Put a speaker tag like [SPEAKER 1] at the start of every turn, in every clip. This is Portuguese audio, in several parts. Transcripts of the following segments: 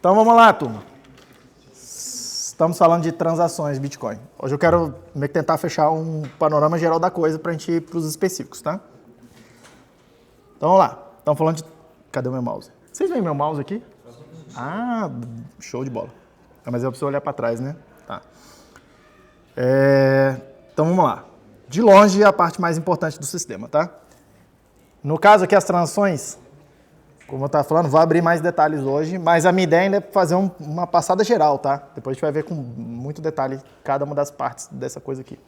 [SPEAKER 1] Então vamos lá, turma. Estamos falando de transações Bitcoin. Hoje eu quero tentar fechar um panorama geral da coisa para a gente ir para os específicos, tá? Então vamos lá. Estamos falando de... Cadê o meu mouse? Vocês veem meu mouse aqui? Ah, show de bola. Mas eu preciso olhar para trás, né? Tá. Então vamos lá. De longe, a parte mais importante do sistema, tá? No caso aqui, as transações, como eu estava falando, vou abrir mais detalhes hoje, mas a minha ideia ainda é fazer uma passada geral, tá? Depois a gente vai ver com muito detalhe cada uma das partes dessa coisa aqui.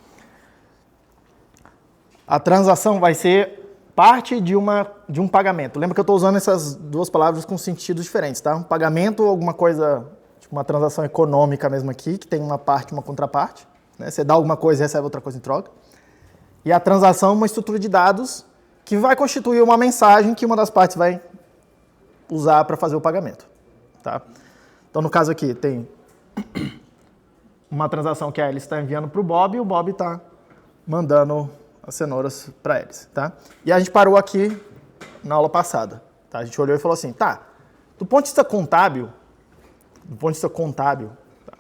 [SPEAKER 1] A transação vai ser parte de um pagamento. Lembra que eu estou usando essas duas palavras com sentidos diferentes, tá? Um pagamento, alguma coisa, tipo uma transação econômica mesmo aqui, que tem uma parte e uma contraparte. Né? Você dá alguma coisa e recebe outra coisa em troca. E a transação, uma estrutura de dados que vai constituir uma mensagem que uma das partes vai usar para fazer o pagamento. Tá? Então, no caso aqui, tem uma transação que a Alice está enviando para o Bob e o Bob está mandando as cenouras para eles. Tá? E a gente parou aqui na aula passada. Tá? A gente olhou e falou assim, tá, do ponto de vista contábil,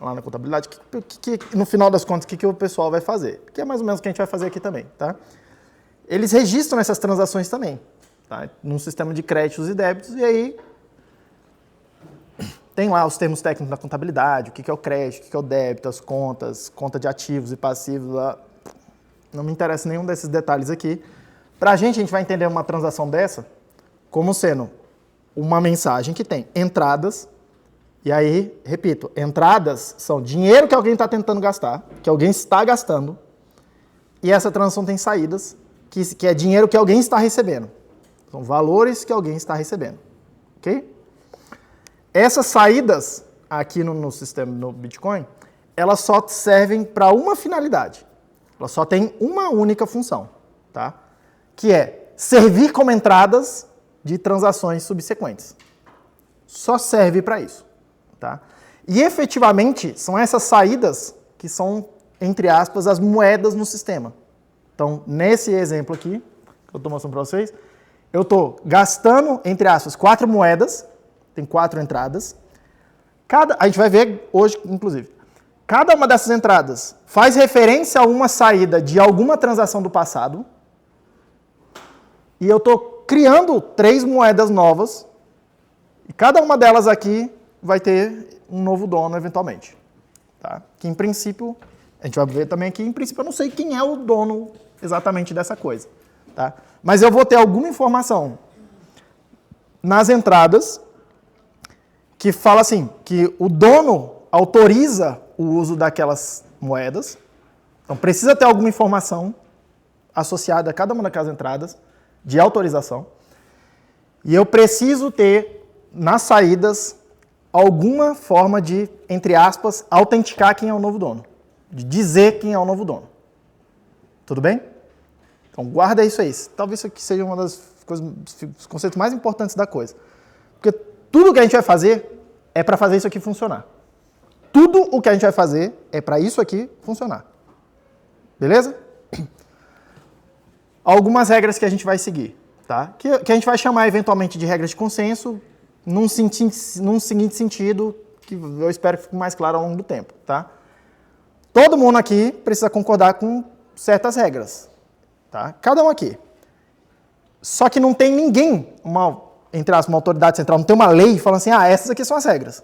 [SPEAKER 1] lá na contabilidade, no final das contas, o que o pessoal vai fazer? Que é mais ou menos o que a gente vai fazer aqui também. Tá? Eles registram essas transações também, tá? Num sistema de créditos e débitos, e aí tem lá os termos técnicos da contabilidade, o que é o crédito, o que é o débito, as contas, conta de ativos e passivos. Lá. Não me interessa nenhum desses detalhes aqui. Para a gente vai entender uma transação dessa como sendo uma mensagem que tem entradas, e aí, repito, entradas são dinheiro que alguém está tentando gastar, que alguém está gastando, e essa transação tem saídas, que é dinheiro que alguém está recebendo. São valores que alguém está recebendo. Ok? Essas saídas aqui no sistema, no Bitcoin, elas só servem para uma finalidade. Elas só têm uma única função, tá? Que é servir como entradas de transações subsequentes. Só serve para isso. Tá? E efetivamente são essas saídas que são, entre aspas, as moedas no sistema. Então, nesse exemplo aqui, que eu estou mostrando para vocês, eu estou gastando, entre aspas, 4 moedas, tem 4 entradas. A gente vai ver hoje, inclusive. Cada uma dessas entradas faz referência a uma saída de alguma transação do passado. E eu estou criando 3 moedas novas. E cada uma delas aqui vai ter um novo dono, eventualmente. Tá? Que, em princípio, a gente vai ver também aqui, em princípio, eu não sei quem é o dono exatamente dessa coisa. Tá? Mas eu vou ter alguma informação nas entradas que fala assim, que o dono autoriza o uso daquelas moedas. Então, precisa ter alguma informação associada a cada uma daquelas entradas de autorização. E eu preciso ter, nas saídas, alguma forma de, entre aspas, autenticar quem é o novo dono. De dizer quem é o novo dono. Tudo bem? Então, guarda isso aí. Talvez isso aqui seja uma das coisas, os conceitos mais importantes da coisa. Porque tudo que a gente vai fazer é para fazer isso aqui funcionar. Tudo o que a gente vai fazer é para isso aqui funcionar. Beleza? Algumas regras que a gente vai seguir. Tá? Que a gente vai chamar eventualmente de regras de consenso, num seguinte sentido, que eu espero que fique mais claro ao longo do tempo. Tá? Todo mundo aqui precisa concordar com certas regras. Tá? Cada um aqui. Só que não tem ninguém, entre aspas, uma autoridade central, não tem uma lei falando assim, essas aqui são as regras.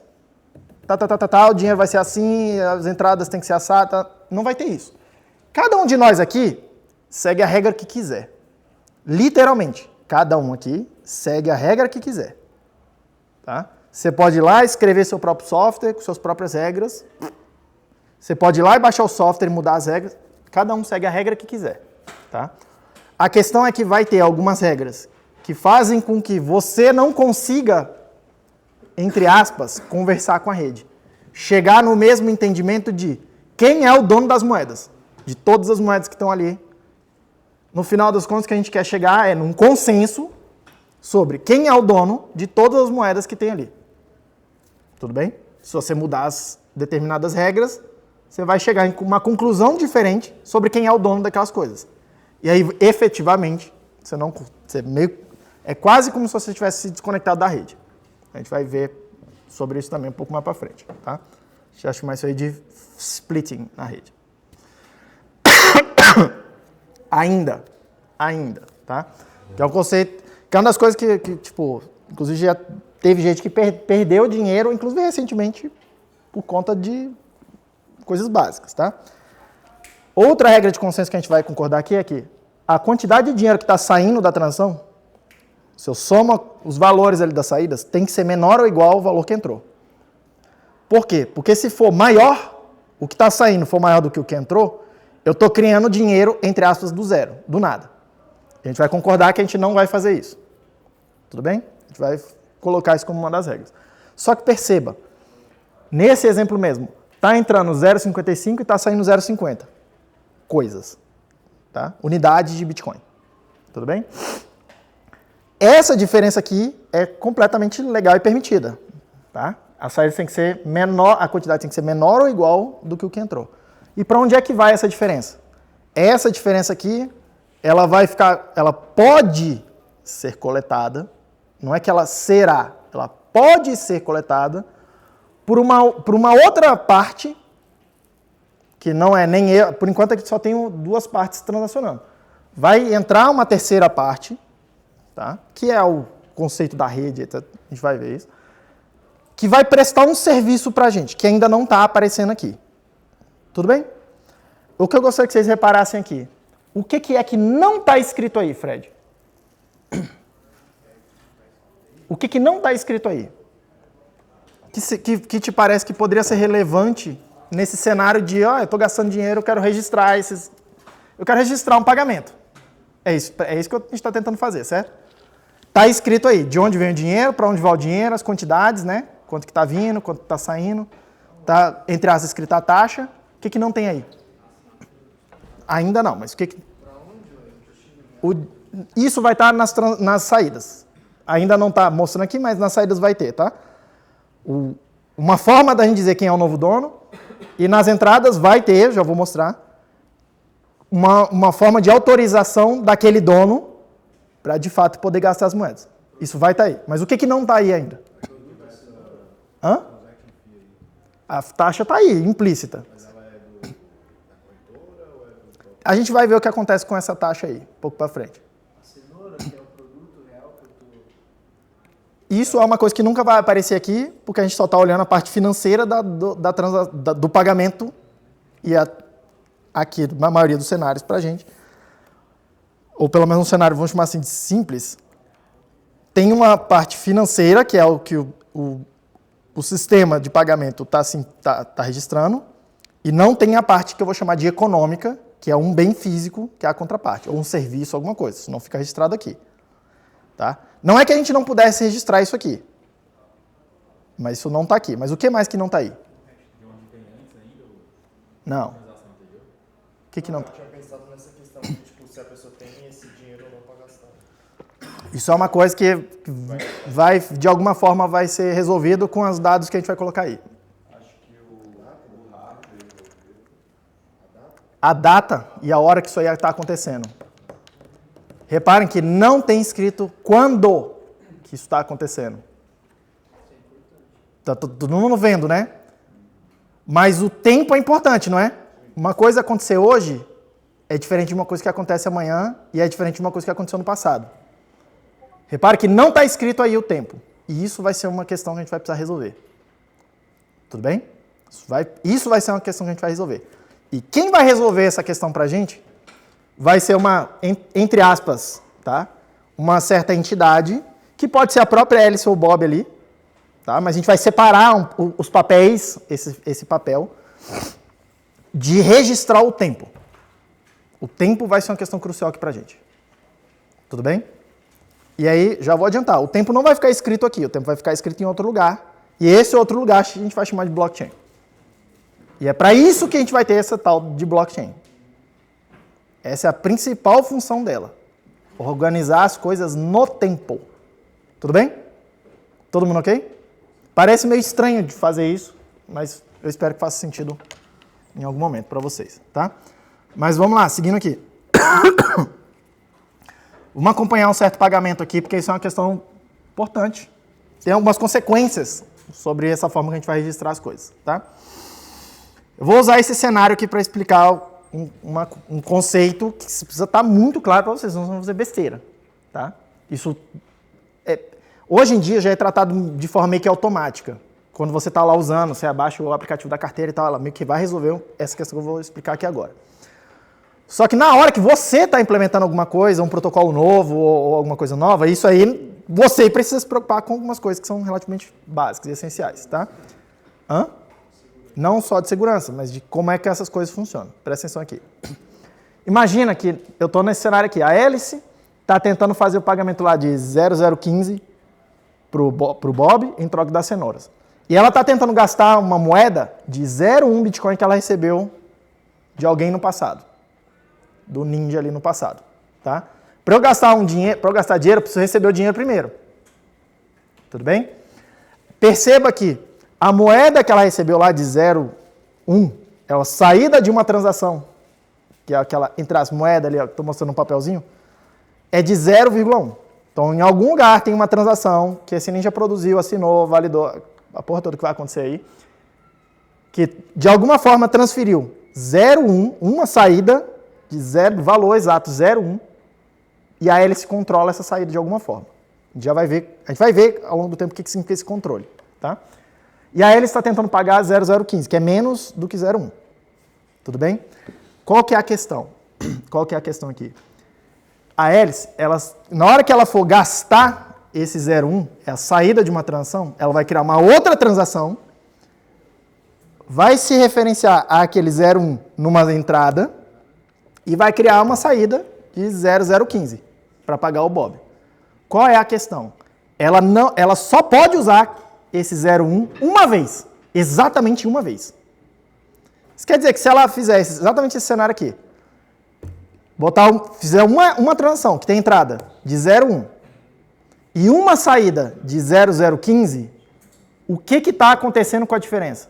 [SPEAKER 1] O dinheiro vai ser assim, as entradas têm que ser assadas. Não vai ter isso. Cada um de nós aqui segue a regra que quiser. Literalmente. Cada um aqui segue a regra que quiser. Tá? Você pode ir lá escrever seu próprio software com suas próprias regras. Você pode ir lá e baixar o software e mudar as regras. Cada um segue a regra que quiser. Tá? A questão é que vai ter algumas regras que fazem com que você não consiga, entre aspas, conversar com a rede. Chegar no mesmo entendimento de quem é o dono das moedas. De todas as moedas que estão ali. No final das contas, o que a gente quer chegar é num consenso sobre quem é o dono de todas as moedas que tem ali. Tudo bem? Se você mudar as determinadas regras, você vai chegar em uma conclusão diferente sobre quem é o dono daquelas coisas. E aí, efetivamente, é quase como se você tivesse se desconectado da rede. A gente vai ver sobre isso também um pouco mais para frente, tá? Já acho mais isso aí de splitting na rede. Ainda, tá? Que é um conceito, que é uma das coisas que tipo, inclusive já teve gente que perdeu dinheiro, inclusive recentemente, por conta de coisas básicas, tá? Outra regra de consenso que a gente vai concordar aqui é que a quantidade de dinheiro que está saindo da transação, se eu soma os valores ali das saídas, tem que ser menor ou igual ao valor que entrou. Por quê? Porque se for maior, o que está saindo for maior do que o que entrou, eu estou criando dinheiro, entre aspas, do zero, do nada. A gente vai concordar que a gente não vai fazer isso. Tudo bem? A gente vai colocar isso como uma das regras. Só que perceba, nesse exemplo mesmo, está entrando 0,55 e está saindo 0,50. Coisas. Tá? Unidades de Bitcoin. Tudo bem? Essa diferença aqui é completamente legal e permitida. Tá? A saída tem que ser menor, a quantidade tem que ser menor ou igual do que o que entrou. E para onde é que vai essa diferença? Essa diferença aqui, ela pode ser coletada, não é que ela será, ela pode ser coletada por uma outra parte, que não é nem eu, por enquanto aqui só tenho duas partes transacionando. Vai entrar uma terceira parte, tá? Que é o conceito da rede, etc. A gente vai ver isso, que vai prestar um serviço para a gente, que ainda não está aparecendo aqui. Tudo bem? O que eu gostaria que vocês reparassem aqui. O que é que não está escrito aí, Fred? O que não está escrito aí? Que te parece que poderia ser relevante nesse cenário de, eu estou gastando dinheiro, eu quero registrar um pagamento. É isso que a gente está tentando fazer, certo? Está escrito aí, de onde vem o dinheiro, para onde vai o dinheiro, as quantidades, né? Quanto que está vindo, quanto está saindo. Está, entre aspas, escrita a taxa. O que não tem aí? Ainda não, mas isso vai estar nas saídas. Ainda não está mostrando aqui, mas nas saídas vai ter, tá? Uma forma da gente dizer quem é o novo dono, e nas entradas vai ter, já vou mostrar, uma forma de autorização daquele dono para, de fato, poder gastar as moedas. Isso vai estar aí. Mas o que não está aí ainda? Hã? A taxa está aí, implícita. A gente vai ver o que acontece com essa taxa aí, um pouco para frente.
[SPEAKER 2] A cenoura, que é o produto real que eu tô...
[SPEAKER 1] Isso é uma coisa que nunca vai aparecer aqui, porque a gente só está olhando a parte financeira do pagamento e aqui, na maioria dos cenários, para a gente. Ou pelo menos um cenário, vamos chamar assim, de simples. Tem uma parte financeira, que é o que o sistema de pagamento está registrando, e não tem a parte que eu vou chamar de econômica, que é um bem físico, que é a contraparte, ou um serviço, alguma coisa, isso não fica registrado aqui. Tá? Não é que a gente não pudesse registrar isso aqui, mas isso não está aqui. Mas o que mais que não está aí? Não. O que não está?
[SPEAKER 2] Eu tinha pensado nessa questão de, tipo, se a pessoa tem esse dinheiro ou não para gastar.
[SPEAKER 1] Isso é uma coisa que vai, de alguma forma, vai ser resolvido com os dados que a gente vai colocar aí. A data e a hora que isso aí está acontecendo. Reparem que não tem escrito quando que isso está acontecendo. Está todo mundo vendo, né? Mas o tempo é importante, não é? Uma coisa acontecer hoje é diferente de uma coisa que acontece amanhã e é diferente de uma coisa que aconteceu no passado. Repare que não está escrito aí o tempo. E isso vai ser uma questão que a gente vai precisar resolver. Tudo bem? Isso vai ser uma questão que a gente vai resolver. E quem vai resolver essa questão para a gente vai ser uma, entre aspas, tá? Uma certa entidade, que pode ser a própria Alice ou Bob ali, tá? Mas a gente vai separar os papéis, esse papel, de registrar o tempo. O tempo vai ser uma questão crucial aqui para a gente. Tudo bem? E aí, já vou adiantar, o tempo não vai ficar escrito aqui, o tempo vai ficar escrito em outro lugar, e esse outro lugar a gente vai chamar de blockchain. E é para isso que a gente vai ter essa tal de blockchain. Essa é a principal função dela. Organizar as coisas no tempo. Tudo bem? Todo mundo ok? Parece meio estranho de fazer isso, mas eu espero que faça sentido em algum momento para vocês, tá? Mas vamos lá, seguindo aqui. Vamos acompanhar um certo pagamento aqui, porque isso é uma questão importante. Tem algumas consequências sobre essa forma que a gente vai registrar as coisas, tá? Eu vou usar esse cenário aqui para explicar um conceito que precisa estar muito claro para vocês, não vão fazer besteira, tá? Isso, hoje em dia, já é tratado de forma meio que automática. Quando você está lá usando, você abaixa o aplicativo da carteira e tal, ela meio que vai resolver essa questão que eu vou explicar aqui agora. Só que na hora que você está implementando alguma coisa, um protocolo novo ou alguma coisa nova, isso aí, você precisa se preocupar com algumas coisas que são relativamente básicas e essenciais, tá? Não só de segurança, mas de como é que essas coisas funcionam. Presta atenção aqui. Imagina que eu estou nesse cenário aqui. A hélice está tentando fazer o pagamento lá de 0015 para o Bob em troca das cenouras. E ela está tentando gastar uma moeda de 0,1 Bitcoin que ela recebeu de alguém no passado. Do ninja ali no passado. Tá? Para eu gastar dinheiro, eu preciso receber o dinheiro primeiro. Tudo bem? Perceba que a moeda que ela recebeu lá de 0,1 é a saída de uma transação, que é aquela, entre as moedas ali, estou mostrando um papelzinho, é de 0,1. Então, em algum lugar tem uma transação que esse ninja produziu, assinou, validou, a porra toda que vai acontecer aí, que de alguma forma transferiu 0,1, uma saída de valor exato 0,1, e a hélice controla essa saída de alguma forma. A gente vai ver ao longo do tempo o que significa esse controle, tá? E a hélice está tentando pagar 0,015, que é menos do que 0,1. Tudo bem? Qual que é a questão? Qual que é a questão aqui? A hélice, na hora que ela for gastar esse 0,1, é a saída de uma transação, ela vai criar uma outra transação, vai se referenciar àquele 0,1 numa entrada e vai criar uma saída de 0,015 para pagar o Bob. Qual é a questão? Ela só pode usar esse 0,1 uma vez. Exatamente uma vez. Isso quer dizer que se ela fizer exatamente esse cenário aqui, fizer uma transação que tem entrada de 0,1 e uma saída de 0,015, o que está acontecendo com a diferença?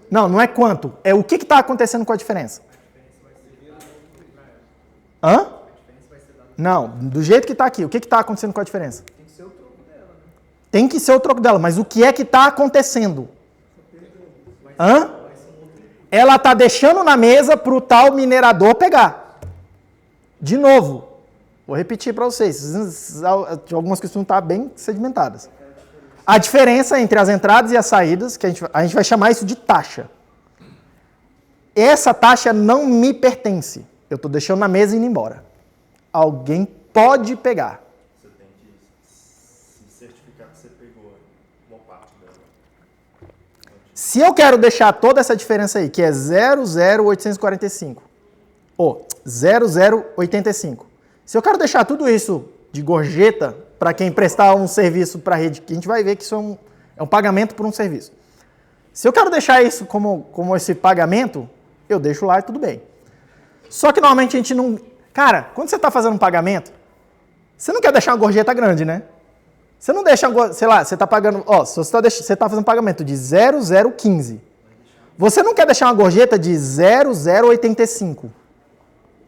[SPEAKER 1] Não é quanto. É o que está acontecendo com a diferença. Não, do jeito que está aqui, o que está acontecendo com a diferença? Tem que ser o troco dela, mas o que é que está acontecendo? Ela está deixando na mesa para o tal minerador pegar. De novo, vou repetir para vocês, algumas questões estão bem sedimentadas. A diferença entre as entradas e as saídas, que a gente vai chamar isso de taxa. Essa taxa não me pertence. Eu estou deixando na mesa e indo embora. Alguém pode pegar.
[SPEAKER 2] Você tem que se certificar que você pegou uma parte dela.
[SPEAKER 1] Se eu quero deixar toda essa diferença aí, que é 0,0845, ou 0,085, se eu quero deixar tudo isso de gorjeta para quem prestar um serviço para a rede, que a gente vai ver que isso é um pagamento por um serviço. Se eu quero deixar isso como esse pagamento, eu deixo lá e tudo bem. Só que normalmente a gente não... Cara, quando você está fazendo um pagamento, você não quer deixar uma gorjeta grande, né? Você não deixa, sei lá, você está pagando... se você está fazendo um pagamento de 0,015, você não quer deixar uma gorjeta de 0,085,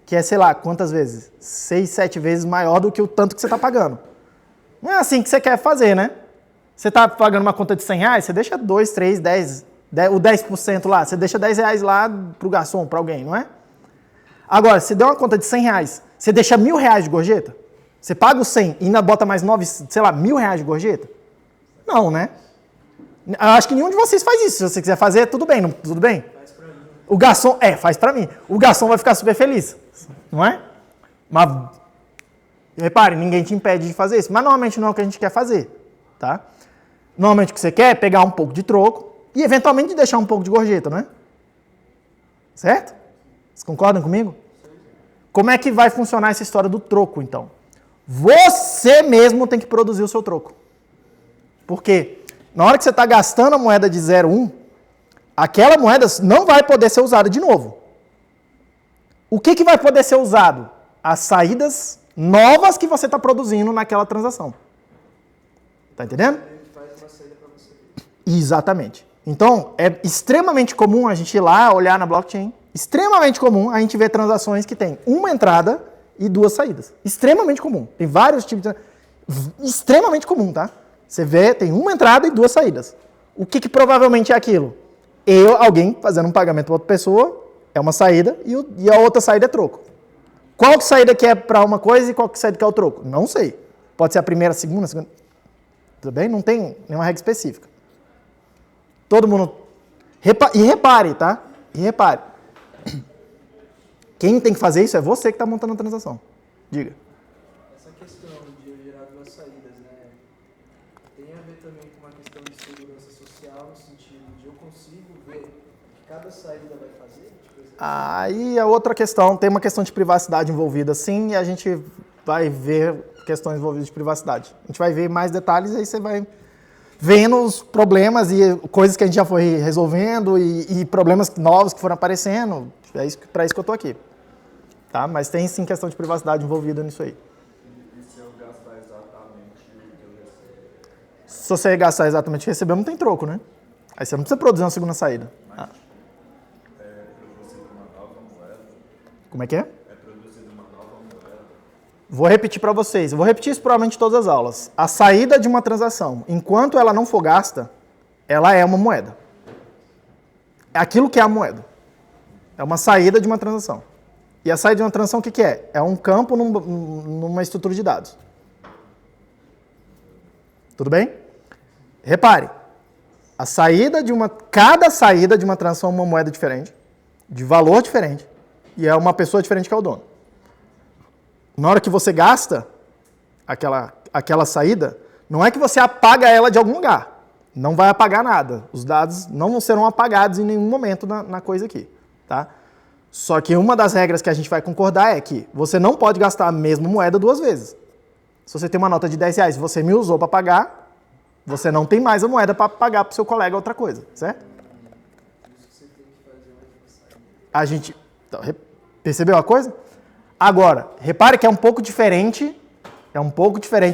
[SPEAKER 1] que é, sei lá, quantas vezes? 6, 7 vezes maior do que o tanto que você está pagando. Não é assim que você quer fazer, né? Você está pagando uma conta de R$100, você deixa 2, 3, 10, o 10% lá, você deixa R$10 lá para o garçom, para alguém, não é? Agora, se der uma conta de R$100, você deixa R$1.000 de gorjeta? Você paga os 100 e ainda bota mais 9, sei lá, R$1.000 de gorjeta? Não, né? Eu acho que nenhum de vocês faz isso. Se você quiser fazer, tudo bem, não, tudo bem? Faz pra mim. O garçom, faz pra mim. O garçom vai ficar super feliz, não é? Mas, repare, ninguém te impede de fazer isso. Mas normalmente não é o que a gente quer fazer, tá? Normalmente o que você quer é pegar um pouco de troco e eventualmente deixar um pouco de gorjeta, não é? Certo? Vocês concordam comigo? Como é que vai funcionar essa história do troco, então? Você mesmo tem que produzir o seu troco. Por quê? Na hora que você está gastando a moeda de 0,1, aquela moeda não vai poder ser usada de novo. O que vai poder ser usado? As saídas novas que você está produzindo naquela transação. Tá entendendo?
[SPEAKER 2] Ele faz uma saída para você.
[SPEAKER 1] Exatamente. Então, é extremamente comum a gente ir lá, olhar na blockchain, extremamente comum a gente ver transações que tem uma entrada e 2 saídas. Extremamente comum. Tem vários tipos de... Extremamente comum, tá? Você vê, tem uma entrada e duas saídas. O que provavelmente é aquilo? Alguém fazendo um pagamento para outra pessoa, é uma saída, e a outra saída é troco. Qual que saída que é para uma coisa e qual que saída que é o troco? Não sei. Pode ser a primeira, a segunda. Tudo bem? Não tem nenhuma regra específica. Todo mundo... E repare, tá? E repare. Quem tem que fazer isso é você que está montando a transação. Diga.
[SPEAKER 3] Essa questão de eu gerar duas saídas, né? Tem a ver também com uma questão de segurança social, no sentido de eu consigo ver o que cada saída vai fazer?
[SPEAKER 1] Aí é outra questão, tem uma questão de privacidade envolvida sim, e a gente vai ver questões envolvidas de privacidade. A gente vai ver mais detalhes e aí você vai vendo os problemas e coisas que a gente já foi resolvendo e problemas novos que foram aparecendo. É para isso que eu estou aqui. Tá? Mas tem sim questão de privacidade envolvida nisso aí.
[SPEAKER 4] E se eu gastar exatamente o que eu recebo?
[SPEAKER 1] Se você gastar exatamente o que recebeu, não tem troco, né? Aí você não precisa produzir uma segunda saída.
[SPEAKER 4] Mas é produzido uma nova moeda?
[SPEAKER 1] Como é que é?
[SPEAKER 4] É produzido uma nova moeda?
[SPEAKER 1] Vou repetir para vocês. Eu vou repetir isso provavelmente em todas as aulas. A saída de uma transação, enquanto ela não for gasta, ela é uma moeda. É aquilo que é a moeda. É uma saída de uma transação. E a saída de uma transação, o que é? É um campo numa estrutura de dados. Tudo bem? Repare. Cada saída de uma transação é uma moeda diferente, de valor diferente, e é uma pessoa diferente que é o dono. Na hora que você gasta aquela saída, não é que você apaga ela de algum lugar. Não vai apagar nada. Os dados não serão apagados em nenhum momento na coisa aqui. Tá? Só que uma das regras que a gente vai concordar é que você não pode gastar a mesma moeda duas vezes. Se você tem uma nota de 10 reais e você me usou para pagar, você não tem mais a moeda para pagar para o seu colega outra coisa, certo? A gente... Percebeu a coisa? Agora, repare que é um pouco diferente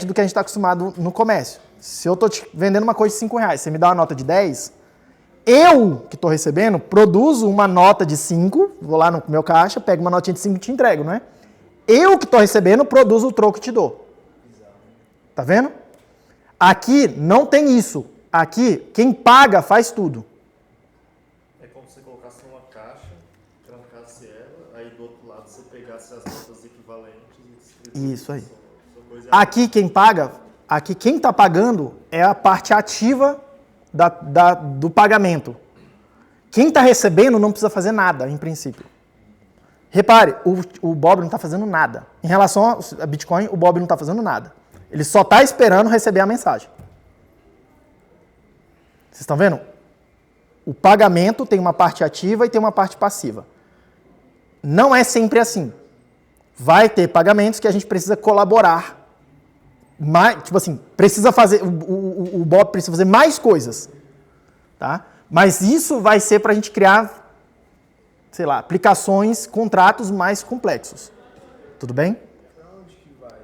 [SPEAKER 1] do que a gente está acostumado no comércio. Se eu estou te vendendo uma coisa de 5 reais, você me dá uma nota de 10, eu, que estou recebendo, produzo uma nota de 5, vou lá no meu caixa, pego uma notinha de 5 e te entrego, não é? Eu, que estou recebendo, produzo o troco e te dou. Tá vendo? Aqui não tem isso. Aqui, quem paga faz tudo.
[SPEAKER 2] É como se você colocasse numa caixa, trancasse ela, aí do outro lado você pegasse as notas equivalentes e distribuísse.
[SPEAKER 1] Isso aí.
[SPEAKER 2] Coisa
[SPEAKER 1] Aqui quem paga, aqui quem está pagando é a parte ativa do pagamento. Quem está recebendo não precisa fazer nada, em princípio. Repare, o Bob não está fazendo nada. Em relação a Bitcoin, o Bob não está fazendo nada. Ele só está esperando receber a mensagem. Vocês estão vendo? O pagamento tem uma parte ativa e tem uma parte passiva. Não é sempre assim. Vai ter pagamentos que a gente precisa colaborar. Tipo assim, precisa fazer, o Bob precisa fazer mais coisas. Tá? Mas isso vai ser para a gente criar, sei lá, aplicações, contratos mais complexos. Tudo bem?
[SPEAKER 3] Para onde que vai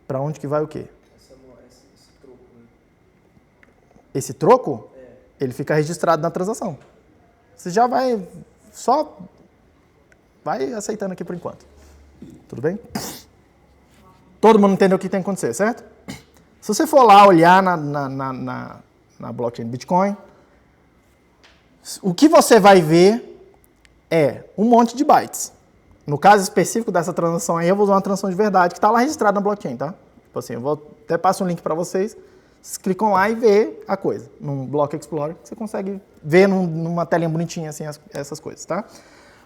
[SPEAKER 1] Para onde que vai o quê?
[SPEAKER 3] esse troco? Né?
[SPEAKER 1] Esse troco, ele fica registrado na transação. Você já vai, só vai aceitando aqui por enquanto. Tudo bem? Todo mundo entendeu o que tem que acontecer, certo? Se você for lá olhar na blockchain do Bitcoin, o que você vai ver é um monte de bytes. No caso específico dessa transação aí, eu vou usar uma transação de verdade que está lá registrada na blockchain, tá? Tipo assim, eu vou até passar um link para vocês, vocês clicam lá e vê a coisa. Num Block Explorer, você consegue ver numa telinha bonitinha assim essas coisas, tá?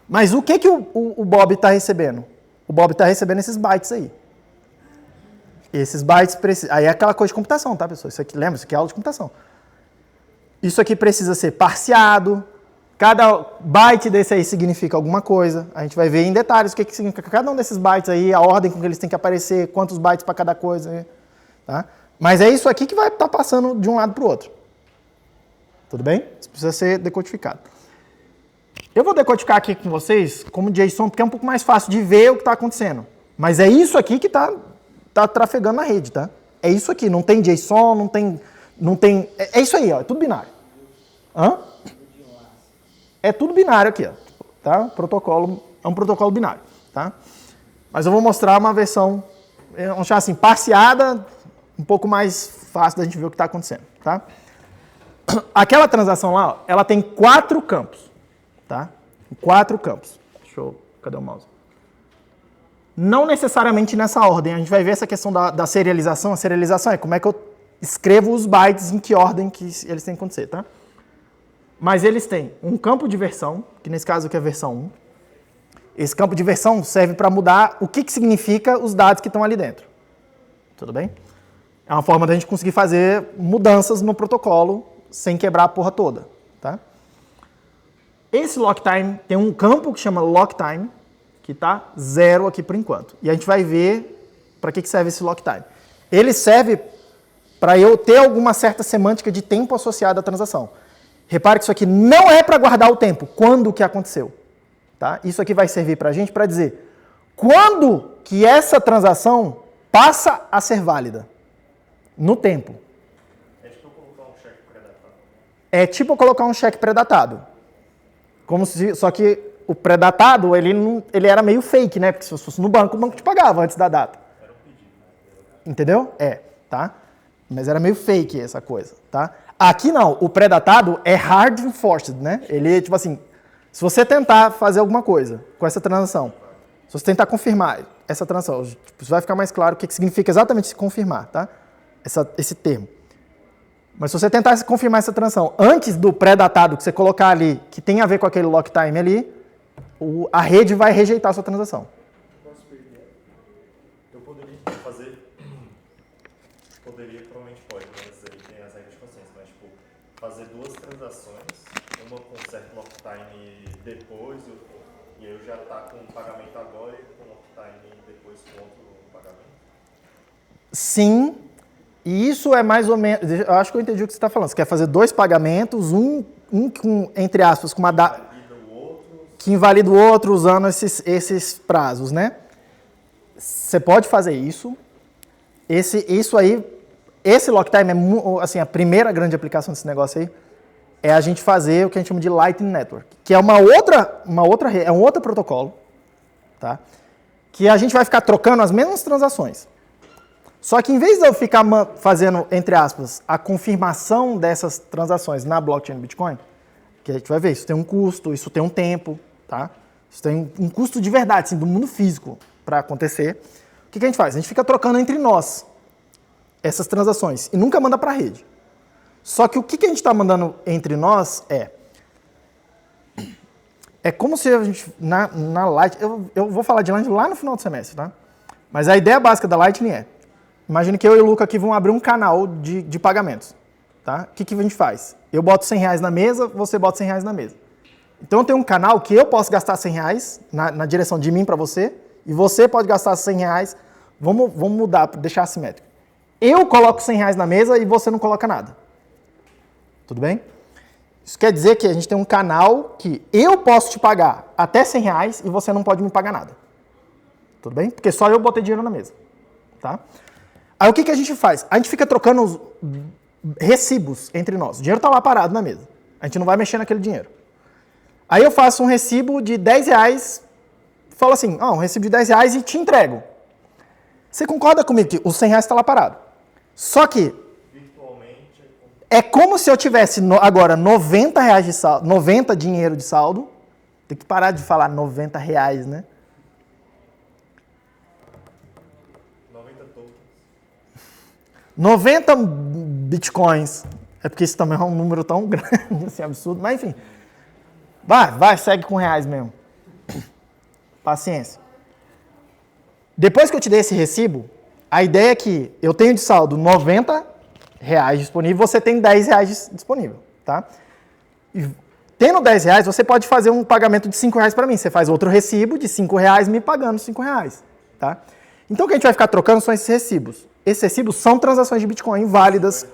[SPEAKER 1] Mas o que o Bob está recebendo? O Bob está recebendo esses bytes aí. Esses bytes precisam... Aí é aquela coisa de computação, tá, pessoal? Isso aqui, lembra? Isso aqui é aula de computação. Isso aqui precisa ser parseado. Cada byte desse aí significa alguma coisa. A gente vai ver em detalhes o que significa cada um desses bytes aí, a ordem com que eles têm que aparecer, quantos bytes para cada coisa. Tá? Mas é isso aqui que vai estar passando de um lado para o outro. Tudo bem? Isso precisa ser decodificado. Eu vou decodificar aqui com vocês como JSON, porque é um pouco mais fácil de ver o que está acontecendo. Mas é isso aqui que está trafegando na rede, tá? É isso aqui, não tem JSON, não tem... É isso aí, ó, é tudo binário. Hã? É tudo binário aqui, ó, tá? Protocolo, é um protocolo binário, tá? Mas eu vou mostrar uma versão, vamos chamar assim, parseada, um pouco mais fácil da gente ver o que está acontecendo, tá? Aquela transação lá, ó, ela tem 4 campos, tá? 4 campos. Cadê o mouse? Não necessariamente nessa ordem, a gente vai ver essa questão da serialização. A serialização é como é que eu escrevo os bytes, em que ordem que eles têm que acontecer, tá? Mas eles têm um campo de versão, que nesse caso aqui é a versão 1. Esse campo de versão serve para mudar o que significa os dados que estão ali dentro. Tudo bem? É uma forma da gente conseguir fazer mudanças no protocolo sem quebrar a porra toda, tá? Esse lock time tem um campo que chama lock time, que está 0 aqui por enquanto. E a gente vai ver para que serve esse lock time. Ele serve para eu ter alguma certa semântica de tempo associada à transação. Repare que isso aqui não é para guardar o tempo, quando que aconteceu. Tá? Isso aqui vai servir para a gente para dizer quando que essa transação passa a ser válida. No tempo.
[SPEAKER 2] É tipo colocar um cheque pré-datado.
[SPEAKER 1] É tipo colocar um cheque pré-datado. Só que o pré-datado, ele era meio fake, né? Porque se fosse no banco, o banco te pagava antes da data.
[SPEAKER 2] Era um pedido, né?
[SPEAKER 1] Entendeu? Tá? Mas era meio fake essa coisa, tá? Aqui não, o pré-datado é hard enforced, né? Ele é tipo assim, se você tentar fazer alguma coisa com essa transação, se você tentar confirmar essa transação, tipo, vai ficar mais claro o que significa exatamente se confirmar, tá? Esse termo. Mas se você tentar confirmar essa transação antes do pré-datado que você colocar ali, que tem a ver com aquele lock time ali, a rede vai rejeitar a sua transação.
[SPEAKER 2] Eu poderia fazer. Provavelmente pode, mas aí tem as regras de consciência, mas tipo, fazer 2 transações, uma com certo lock time depois, e eu já tá com o pagamento agora e com lock time depois com outro pagamento?
[SPEAKER 1] Sim, e isso é mais ou menos. Eu acho que eu entendi o que você está falando. Você quer fazer 2 pagamentos, um com, entre aspas, com uma data. Que invalida o outro usando esses prazos, né? Você pode fazer isso. Isso aí, esse lock time é assim, a primeira grande aplicação desse negócio aí é a gente fazer o que a gente chama de Lightning Network, que é é um outro protocolo, tá? Que a gente vai ficar trocando as mesmas transações. Só que em vez de eu ficar fazendo, entre aspas, a confirmação dessas transações na blockchain do Bitcoin, que a gente vai ver, isso tem um custo, isso tem um tempo, tá? Isso tem um custo de verdade, assim, do mundo físico para acontecer. O que a gente faz? A gente fica trocando entre nós essas transações e nunca manda para a rede. Só que o que a gente está mandando entre nós é como se a gente, na Lightning, eu vou falar de Lightning lá no final do semestre, tá? Mas a ideia básica da Lightning imagine que eu e o Luca aqui vão abrir um canal de pagamentos, tá? O que a gente faz? Eu boto R$100 na mesa, você bota R$100 na mesa. Então eu tenho um canal que eu posso gastar R$100 na direção de mim para você, e você pode gastar R$100, vamos mudar, deixar assimétrico. Eu coloco R$100 na mesa e você não coloca nada. Tudo bem? Isso quer dizer que a gente tem um canal que eu posso te pagar até R$100 e você não pode me pagar nada. Tudo bem? Porque só eu botei dinheiro na mesa. Tá? Aí o que a gente faz? A gente fica trocando os recibos entre nós. O dinheiro está lá parado na mesa. A gente não vai mexer naquele dinheiro. Aí eu faço um recibo de R$10, falo assim, um recibo de R$10 e te entrego. Você concorda comigo que os R$100 está lá parado? Só que é como se eu tivesse agora R$90 de saldo, 90 dinheiro de saldo. Tem que parar de falar R$90, né? 90 bitcoins. É porque isso também é um número tão grande, assim, absurdo. Mas enfim. Vai, segue com R$1 mesmo. Paciência. Depois que eu te dei esse recibo, a ideia é que eu tenho de saldo R$90 disponível, você tem R$10 disponível, tá? E tendo R$10, você pode fazer um pagamento de R$5 para mim. Você faz outro recibo de R$5 me pagando R$5, tá? Então o que a gente vai ficar trocando são esses recibos. Esses recibos são transações de Bitcoin válidas.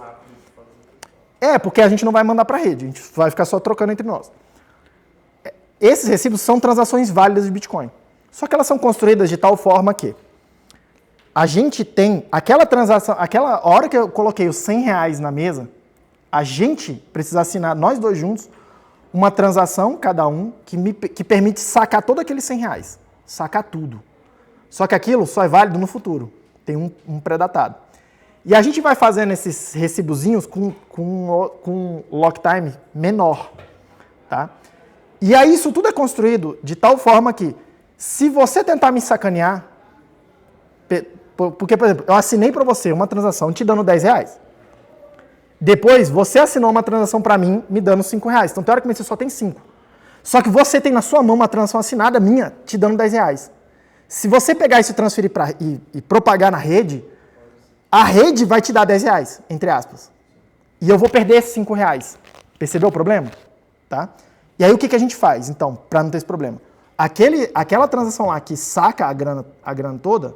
[SPEAKER 1] Porque a gente não vai mandar para a rede, a gente vai ficar só trocando entre nós. Esses recibos são transações válidas de Bitcoin. Só que elas são construídas de tal forma que a gente tem aquela transação, aquela hora que eu coloquei os R$100 na mesa, a gente precisa assinar, nós dois juntos, uma transação, cada um, que permite sacar todo aqueles R$100. Sacar tudo. Só que aquilo só é válido no futuro. Tem um pré-datado. E a gente vai fazendo esses recibozinhos com lock time menor, tá? E aí isso tudo é construído de tal forma que, se você tentar me sacanear, porque, por exemplo, eu assinei para você uma transação te dando R$10. Depois, você assinou uma transação para mim me dando R$5. Então, teoricamente, você só tem 5. Só que você tem na sua mão uma transação assinada minha te dando R$10. Se você pegar isso e transferir e propagar na rede, a rede vai te dar R$10, entre aspas. E eu vou perder esses R$5. Percebeu o problema? Tá? E aí o que a gente faz, então, para não ter esse problema? Aquela transação lá que saca a grana toda,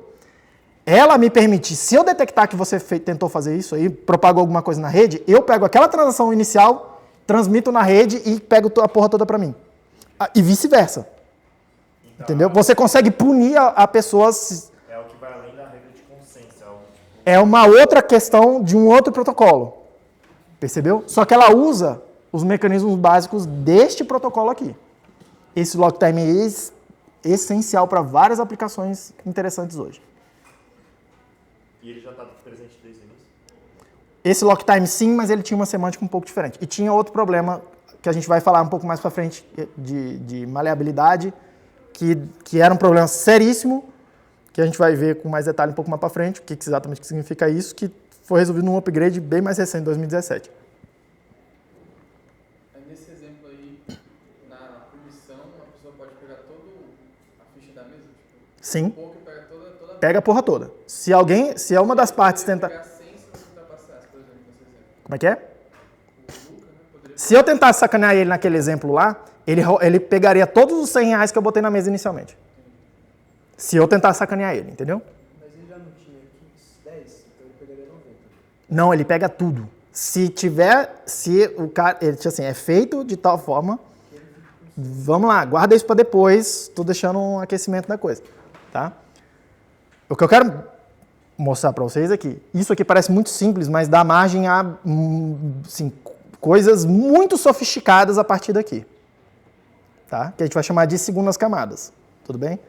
[SPEAKER 1] ela me permite, se eu detectar que você tentou fazer isso aí, propagou alguma coisa na rede, eu pego aquela transação inicial, transmito na rede e pego a porra toda para mim. E vice-versa. Então, entendeu? Você consegue punir a pessoa...
[SPEAKER 2] É o que vai além da regra de consenso.
[SPEAKER 1] É uma outra questão de um outro protocolo. Percebeu? Só que ela usa os mecanismos básicos deste protocolo aqui. Esse lock time é essencial para várias aplicações interessantes hoje.
[SPEAKER 2] E ele já está presente desde o início?
[SPEAKER 1] Esse lock time sim, mas ele tinha uma semântica um pouco diferente. E tinha outro problema que a gente vai falar um pouco mais para frente de maleabilidade, que era um problema seríssimo, que a gente vai ver com mais detalhe um pouco mais para frente, o que exatamente significa isso, que foi resolvido num upgrade bem mais recente, em 2017.
[SPEAKER 5] Nesse exemplo aí, na permissão, a pessoa pode pegar toda a ficha da mesa? Tipo,
[SPEAKER 1] sim.
[SPEAKER 5] Pega toda a
[SPEAKER 1] pega a porra toda. Se é uma das partes tentar...
[SPEAKER 5] pegar 100 se você ultrapassasse, por exemplo, nesse exemplo.
[SPEAKER 1] Como é que é?
[SPEAKER 5] O Luca, né, poderia...
[SPEAKER 1] Se eu tentasse sacanear ele naquele exemplo lá, ele pegaria todos os R$100 que eu botei na mesa inicialmente. Se eu tentasse sacanear ele, entendeu?
[SPEAKER 3] Mas ele já não tinha 10, então ele pegaria 90.
[SPEAKER 1] Não, ele pega tudo. Se o cara, ele, assim, é feito de tal forma, vamos lá, guarda isso para depois, tô deixando um aquecimento da coisa, tá? O que eu quero mostrar para vocês aqui, isso aqui parece muito simples, mas dá margem a assim, coisas muito sofisticadas a partir daqui, tá? Que a gente vai chamar de segundas camadas, tudo bem?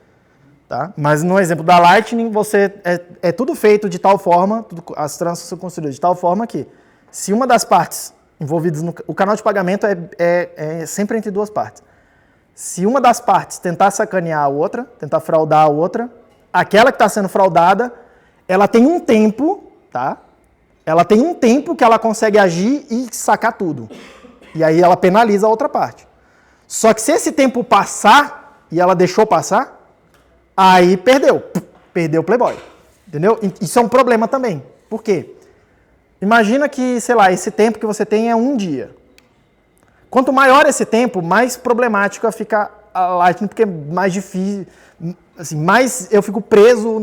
[SPEAKER 1] Tá? Mas no exemplo da Lightning, é tudo feito de tal forma, as transações são construídas de tal forma que, se uma das partes envolvidas o canal de pagamento é sempre entre duas partes. Se uma das partes tentar sacanear a outra, tentar fraudar a outra, aquela que está sendo fraudada, ela tem um tempo, tá? Ela tem um tempo que ela consegue agir e sacar tudo. E aí ela penaliza a outra parte. Só que se esse tempo passar, e ela deixou passar, aí perdeu o Playboy, entendeu? Isso é um problema também. Por quê? Imagina que, sei lá, esse tempo que você tem é um dia. Quanto maior esse tempo, mais problemática fica a Lightning, porque é mais difícil, assim, mais eu fico preso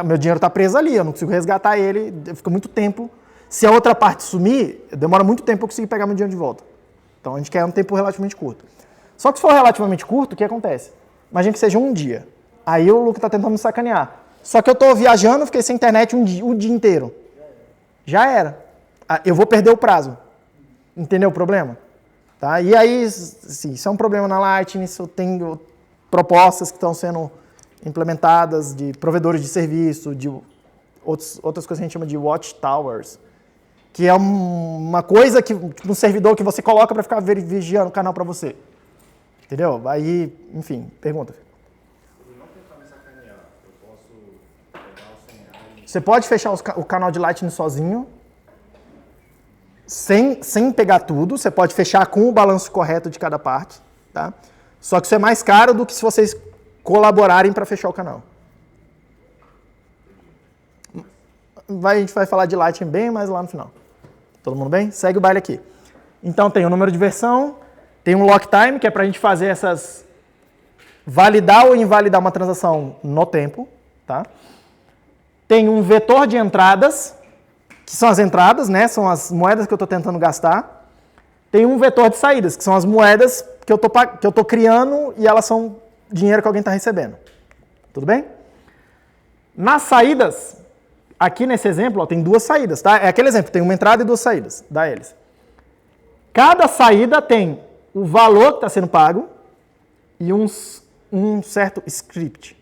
[SPEAKER 1] meu dinheiro está preso ali, eu não consigo resgatar ele, fica muito tempo. Se a outra parte sumir, demora muito tempo para eu conseguir pegar meu dinheiro de volta. Então a gente quer um tempo relativamente curto. Só que se for relativamente curto, o que acontece? Imagina que seja um dia. Aí o Luca está tentando me sacanear. Só que eu estou viajando, fiquei sem internet o dia inteiro. Já era. Eu vou perder o prazo. Entendeu o problema? Tá? E aí, assim, isso é um problema na Lightning, eu tenho propostas que estão sendo implementadas de provedores de serviço, de outras coisas que a gente chama de watchtowers, que é uma coisa, tipo um servidor que você coloca para ficar vigiando o canal para você. Entendeu? Aí, enfim, pergunta.
[SPEAKER 2] Se não tentar me sacanear, eu posso pegar os R$100.
[SPEAKER 1] Você pode fechar o canal de Lightning sozinho, sem pegar tudo. Você pode fechar com o balanço correto de cada parte, tá? Só que isso é mais caro do que se vocês colaborarem para fechar o canal. A gente vai falar de Lightning bem mais lá no final. Todo mundo bem? Segue o baile aqui. Então tem o número de versão, tem um lock time, que é para a gente fazer essas... validar ou invalidar uma transação no tempo, tá? Tem um vetor de entradas, que são as entradas, né? São as moedas que eu estou tentando gastar. Tem um vetor de saídas, que são as moedas que eu estou criando e elas são dinheiro que alguém está recebendo. Tudo bem? Nas saídas, aqui nesse exemplo, ó, tem duas saídas, tá? É aquele exemplo, tem uma entrada e duas saídas, dá eles. Cada saída tem o valor que está sendo pago e um certo script.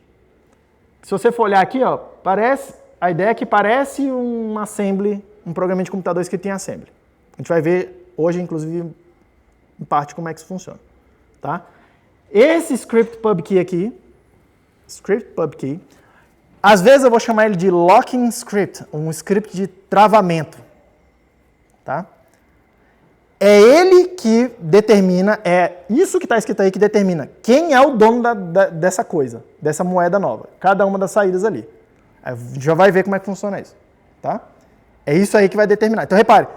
[SPEAKER 1] Se você for olhar aqui, ó, parece... A ideia é que parece um assembly, um programa de computador escrito em assembly. A gente vai ver hoje, inclusive, em parte como é que isso funciona. Tá? Esse script pubkey aqui, às vezes eu vou chamar ele de locking script, um script de travamento. Tá? É ele que determina, é isso que está escrito aí que determina quem é o dono dessa coisa, dessa moeda nova. Cada uma das saídas ali. Aí já vai ver como é que funciona isso. Tá? É isso aí que vai determinar. Então repare,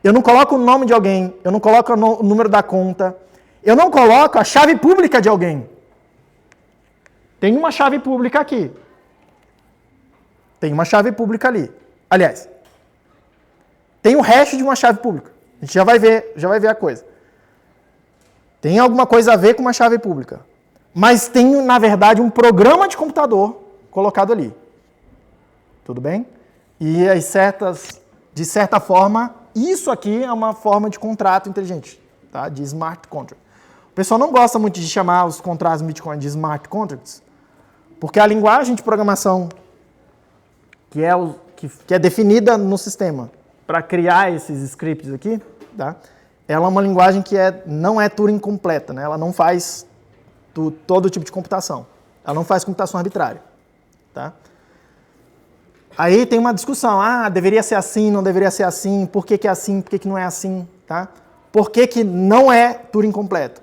[SPEAKER 1] eu não coloco o nome de alguém, eu não coloco o número da conta, eu não coloco a chave pública de alguém. Tem uma chave pública aqui. Tem uma chave pública ali. Aliás, tem o hash de uma chave pública. A gente já vai ver a coisa. Tem alguma coisa a ver com uma chave pública. Mas tem, na verdade, um programa de computador colocado ali. Tudo bem? E de certa forma, isso aqui é uma forma de contrato inteligente, tá? De smart contract. O pessoal não gosta muito de chamar os contratos Bitcoin de smart contracts, porque a linguagem de programação que é definida no sistema para criar esses scripts aqui, tá? Ela é uma linguagem que não é Turing completa, né? Ela não faz todo tipo de computação. Ela não faz computação arbitrária. Tá? Aí tem uma discussão, deveria ser assim, não deveria ser assim, por que é assim, por que não é assim, tá? Por que não é Turing completo?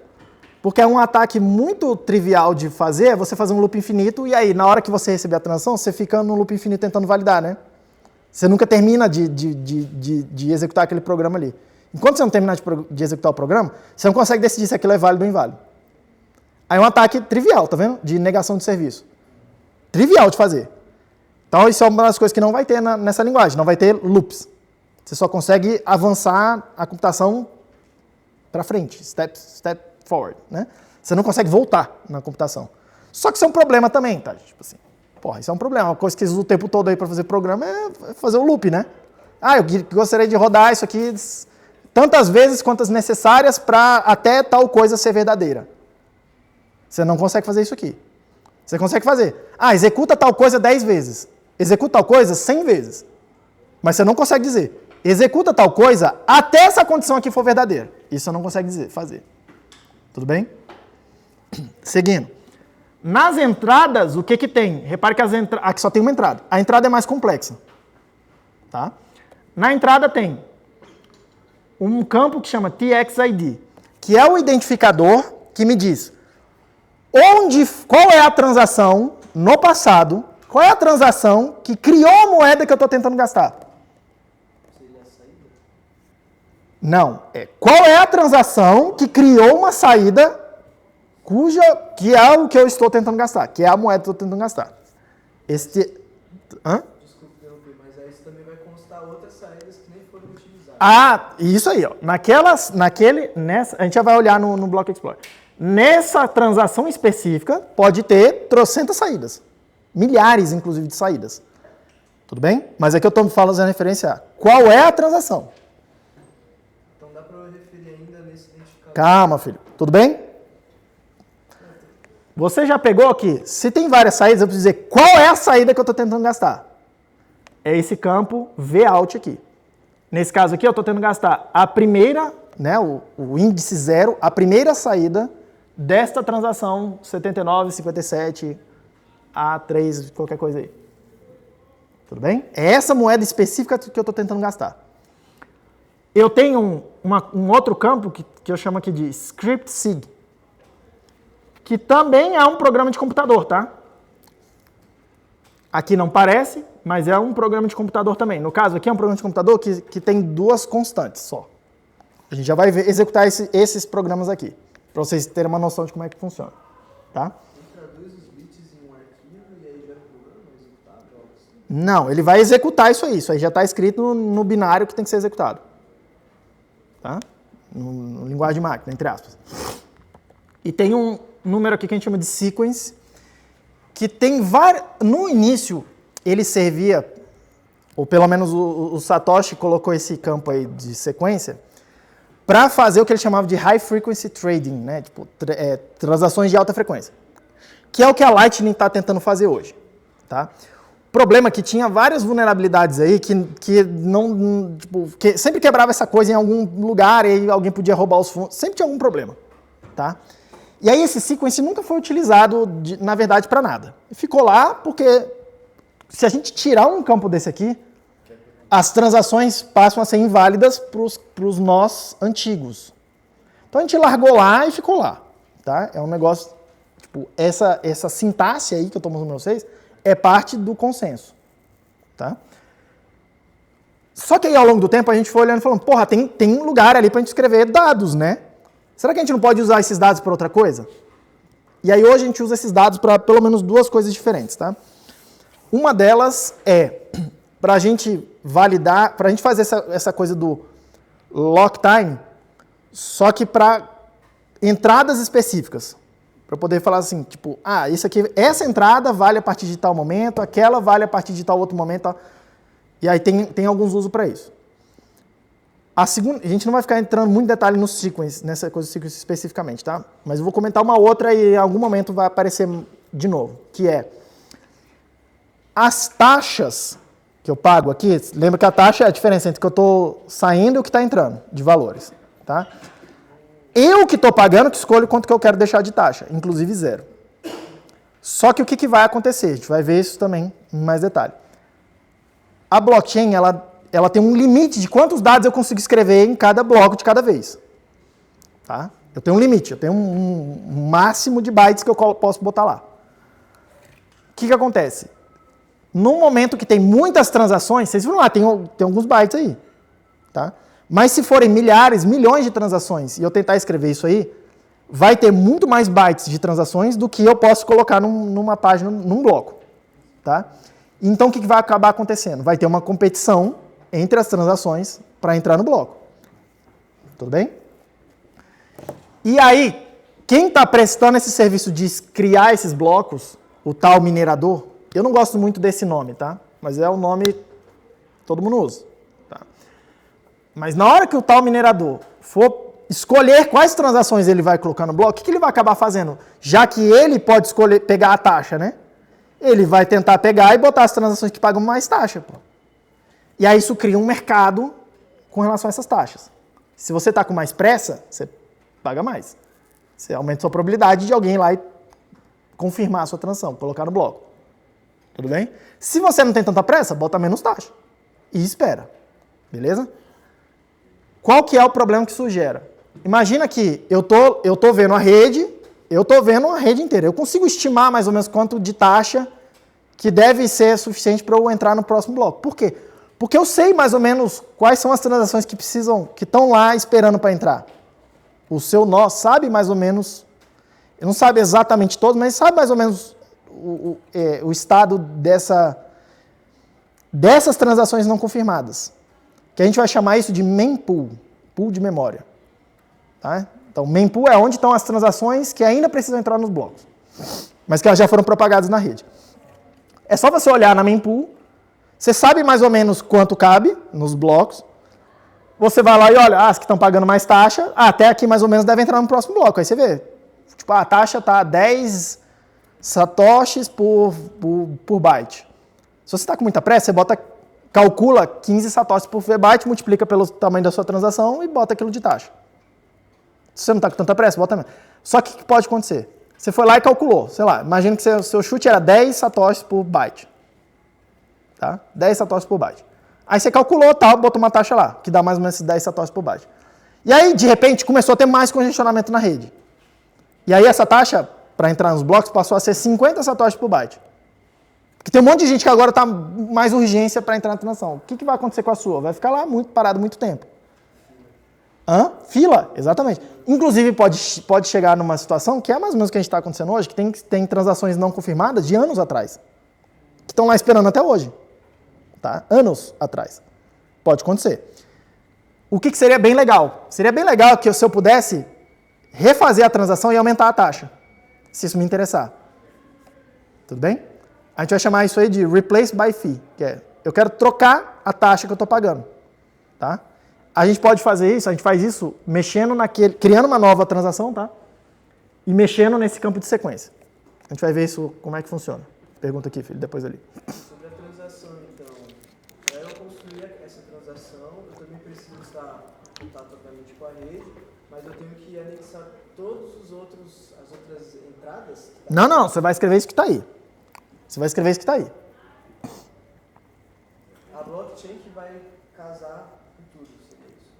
[SPEAKER 1] Porque é um ataque muito trivial de fazer, você fazer um loop infinito, e aí, na hora que você receber a transação, você fica no loop infinito tentando validar, né? Você nunca termina de executar aquele programa ali. Enquanto você não terminar de executar o programa, você não consegue decidir se aquilo é válido ou inválido. Aí é um ataque trivial, tá vendo? De negação de serviço. Trivial de fazer. Então, isso é uma das coisas que não vai ter nessa linguagem, não vai ter loops. Você só consegue avançar a computação para frente, step forward, né? Você não consegue voltar na computação. Só que isso é um problema também, tá? Tipo assim, isso é um problema. Uma coisa que eles usam o tempo todo aí para fazer programa é fazer o loop, né? Eu gostaria de rodar isso aqui tantas vezes quantas necessárias para até tal coisa ser verdadeira. Você não consegue fazer isso aqui. Você consegue fazer. Executa tal coisa 10 vezes. Executa tal coisa 100 vezes. Mas você não consegue dizer. Executa tal coisa até essa condição aqui for verdadeira. Isso você não consegue fazer. Tudo bem? Seguindo. Nas entradas, o que tem? Repare que aqui só tem uma entrada. A entrada é mais complexa. Tá? Na entrada tem um campo que chama TXID, que é o identificador que me diz qual é a transação no passado, qual é a transação que criou a moeda que eu estou tentando gastar.
[SPEAKER 3] Seria a saída?
[SPEAKER 1] Não. Qual é a transação que criou uma saída que é o que eu estou tentando gastar, que é a moeda que eu estou tentando gastar.
[SPEAKER 3] Desculpa interromper, mas aí também vai constar outras saídas que nem foram utilizadas.
[SPEAKER 1] Isso aí, ó. A gente já vai olhar no Block Explorer. Nessa transação específica, pode ter trocentas saídas. Milhares, inclusive, de saídas. Tudo bem? Mas aqui eu estou fazendo referência a qual é a transação.
[SPEAKER 3] Então dá para eu referir ainda nesse identificador.
[SPEAKER 1] Calma, filho. Tudo bem? Você já pegou aqui? Se tem várias saídas, eu preciso dizer qual é a saída que eu estou tentando gastar. É esse campo vout aqui. Nesse caso aqui, eu estou tentando gastar a primeira, né, o índice 0, a primeira saída desta transação 79,57 A3, qualquer coisa aí. Tudo bem? É essa moeda específica que eu estou tentando gastar. Eu tenho um outro campo que eu chamo aqui de scriptsig, que também é um programa de computador, tá? Aqui não parece, mas é um programa de computador também. No caso, aqui é um programa de computador que tem duas constantes só. A gente já vai executar esses programas aqui, para vocês terem uma noção de como é que funciona. Tá?
[SPEAKER 3] Ele traduz os bits em um arquivo e aí gera o programa executável? Algo assim?
[SPEAKER 1] Não, ele vai executar isso aí. Isso aí já está escrito no binário que tem que ser executado. Tá? No linguagem de máquina, entre aspas. E tem um número aqui que a gente chama de sequence, que tem vários... No início, ele servia, ou pelo menos o Satoshi colocou esse campo aí de sequência, para fazer o que ele chamava de high frequency trading, né? Tipo, transações de alta frequência, que é o que a Lightning está tentando fazer hoje. Tá? O problema é que tinha várias vulnerabilidades aí que não, tipo, que sempre quebrava essa coisa em algum lugar e aí alguém podia roubar os fundos. Sempre tinha algum problema, tá? E aí esse sequence nunca foi utilizado, na verdade, para nada. Ficou lá porque se a gente tirar um campo desse aqui, as transações passam a ser inválidas para os nós antigos. Então a gente largou lá e ficou lá, tá? É um negócio, tipo, essa sintaxe aí que eu estou mostrando para vocês é parte do consenso, tá? Só que aí ao longo do tempo a gente foi olhando e falando, porra, tem um lugar ali para a gente escrever dados, né? Será que a gente não pode usar esses dados para outra coisa? E aí hoje a gente usa esses dados para pelo menos duas coisas diferentes, tá? Uma delas é para a gente validar, para a gente fazer essa coisa do lock time, só que para entradas específicas. Para poder falar assim, tipo, isso aqui, essa entrada vale a partir de tal momento, aquela vale a partir de tal outro momento. Tal. E aí tem alguns usos para isso. A gente não vai ficar entrando muito em detalhe no sequence, nessa coisa do sequence especificamente, tá? Mas eu vou comentar uma outra e em algum momento vai aparecer de novo, que é as taxas que eu pago aqui, lembra que a taxa é a diferença entre o que eu estou saindo e o que está entrando de valores, tá? Eu que estou pagando, que escolho quanto que eu quero deixar de taxa, inclusive 0. Só que o que vai acontecer? A gente vai ver isso também em mais detalhe. A blockchain, ela tem um limite de quantos dados eu consigo escrever em cada bloco de cada vez. Tá? Eu tenho um limite, eu tenho um máximo de bytes que eu posso botar lá. O que acontece? No momento que tem muitas transações, vocês viram lá, tem alguns bytes aí. Tá? Mas se forem milhares, milhões de transações, e eu tentar escrever isso aí, vai ter muito mais bytes de transações do que eu posso colocar numa página, num bloco. Tá? Então, o que vai acabar acontecendo? Vai ter uma competição entre as transações para entrar no bloco. Tudo bem? E aí, quem está prestando esse serviço de criar esses blocos, o tal minerador, eu não gosto muito desse nome, tá? Mas é o nome que todo mundo usa. Tá? Mas na hora que o tal minerador for escolher quais transações ele vai colocar no bloco, o que ele vai acabar fazendo? Já que ele pode escolher pegar a taxa, né? Ele vai tentar pegar e botar as transações que pagam mais taxa. Pô. E aí isso cria um mercado com relação a essas taxas. Se você está com mais pressa, você paga mais. Você aumenta a sua probabilidade de alguém ir lá e confirmar a sua transação, colocar no bloco. Tudo bem? Se você não tem tanta pressa, bota menos taxa. E espera. Beleza? Qual que é o problema que isso gera? Imagina que eu tô vendo a rede, inteira. Eu consigo estimar mais ou menos quanto de taxa que deve ser suficiente para eu entrar no próximo bloco. Por quê? Porque eu sei mais ou menos quais são as transações que estão lá esperando para entrar. O seu nó sabe mais ou menos, não sabe exatamente todos, mas sabe mais ou menos o estado dessas transações não confirmadas. Que a gente vai chamar isso de mempool, pool de memória. Tá? Então, mempool é onde estão as transações que ainda precisam entrar nos blocos, mas que elas já foram propagadas na rede. É só você olhar na mempool, você sabe mais ou menos quanto cabe nos blocos, você vai lá e olha, as que estão pagando mais taxa, até aqui mais ou menos deve entrar no próximo bloco. Aí você vê, tipo, a taxa está 10 satoshis por byte. Se você está com muita pressa, você calcula 15 satoshis por byte, multiplica pelo tamanho da sua transação e bota aquilo de taxa. Se você não está com tanta pressa, bota menos. Só que o que pode acontecer? Você foi lá e calculou, sei lá, imagina que seu chute era 10 satoshis por byte. Tá? 10 satoshis por byte. Aí você calculou, tal, botou uma taxa lá, que dá mais ou menos 10 satoshis por byte. E aí, de repente, começou a ter mais congestionamento na rede. E aí essa taxa, para entrar nos blocos, passou a ser 50 satoshis por byte. Porque tem um monte de gente que agora está mais urgência para entrar na transação. O que vai acontecer com a sua? Vai ficar lá parado muito tempo. Fila, exatamente. Inclusive, pode chegar numa situação que é mais ou menos o que a gente está acontecendo hoje, que tem transações não confirmadas de anos atrás, que estão lá esperando até hoje. Tá? Anos atrás. Pode acontecer. O que seria bem legal? Seria bem legal que se eu pudesse refazer a transação e aumentar a taxa, se isso me interessar. Tudo bem? A gente vai chamar isso aí de replace by fee, que é, eu quero trocar a taxa que eu estou pagando. Tá? A gente pode fazer isso, a gente faz isso mexendo criando uma nova transação, tá? E mexendo nesse campo de sequência. A gente vai ver isso, como é que funciona. Pergunta aqui, filho, depois ali.
[SPEAKER 3] Sobre a contato obviamente com a rede, mas eu tenho que anexar as outras entradas.
[SPEAKER 1] Não, você vai escrever isso que está aí. Você vai escrever isso que está aí.
[SPEAKER 3] A blockchain que vai casar com tudo, seria isso?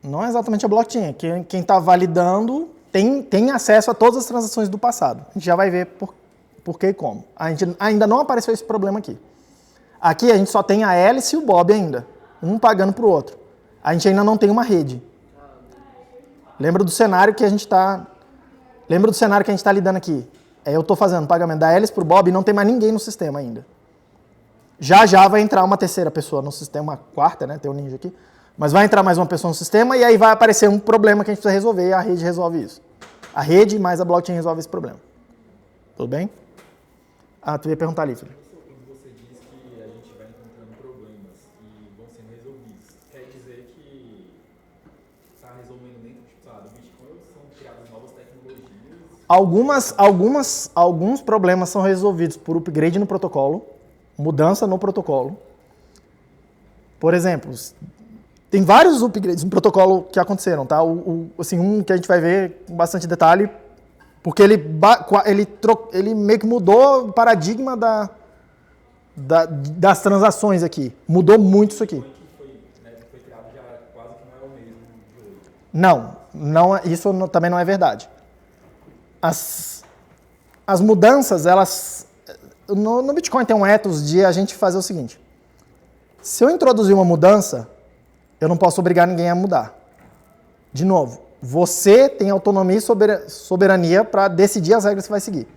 [SPEAKER 1] Não é exatamente a blockchain. Quem está validando tem acesso a todas as transações do passado. A gente já vai ver por que e como. A gente ainda não apareceu esse problema aqui. Aqui a gente só tem a Alice e o Bob ainda. Um pagando para o outro. A gente ainda não tem uma rede. Lembra do cenário que a gente está lidando aqui. Eu estou fazendo pagamento da Alice para o Bob e não tem mais ninguém no sistema ainda. Já vai entrar uma terceira pessoa no sistema, uma quarta, né? Tem o Ninja aqui. Mas vai entrar mais uma pessoa no sistema e aí vai aparecer um problema que a gente precisa resolver e a rede resolve isso. A rede mais a blockchain resolve esse problema. Tudo bem? Tu ia perguntar ali, Felipe.
[SPEAKER 6] Quando você diz que a gente vai encontrando problemas e vão sendo resolvidos, quer dizer que está resolvendo dentro do Bitcoin ou são criadas novas tecnologias?
[SPEAKER 1] Alguns problemas são resolvidos por upgrade no protocolo, mudança no protocolo. Por exemplo, tem vários upgrades no protocolo que aconteceram, tá? Assim, um que a gente vai ver com bastante detalhe, porque ele meio que mudou o paradigma das transações aqui. Mudou muito isso aqui.
[SPEAKER 6] Foi criado já quase que não é o mesmo de hoje.
[SPEAKER 1] Não, isso também não é verdade. As mudanças, elas... No Bitcoin tem um ethos de a gente fazer o seguinte. Se eu introduzir uma mudança, eu não posso obrigar ninguém a mudar. De novo, você tem autonomia e soberania para decidir as regras que você vai seguir.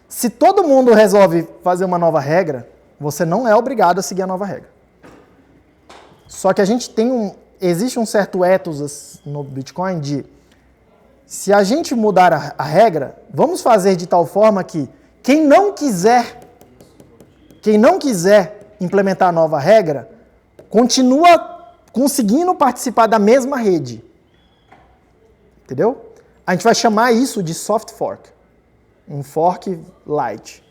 [SPEAKER 1] Se todo mundo resolve fazer uma nova regra, você não é obrigado a seguir a nova regra. Só que a gente existe um certo ethos no Bitcoin de, se a gente mudar a regra, vamos fazer de tal forma que quem não quiser implementar a nova regra, continua conseguindo participar da mesma rede. Entendeu? A gente vai chamar isso de soft fork. Um fork light.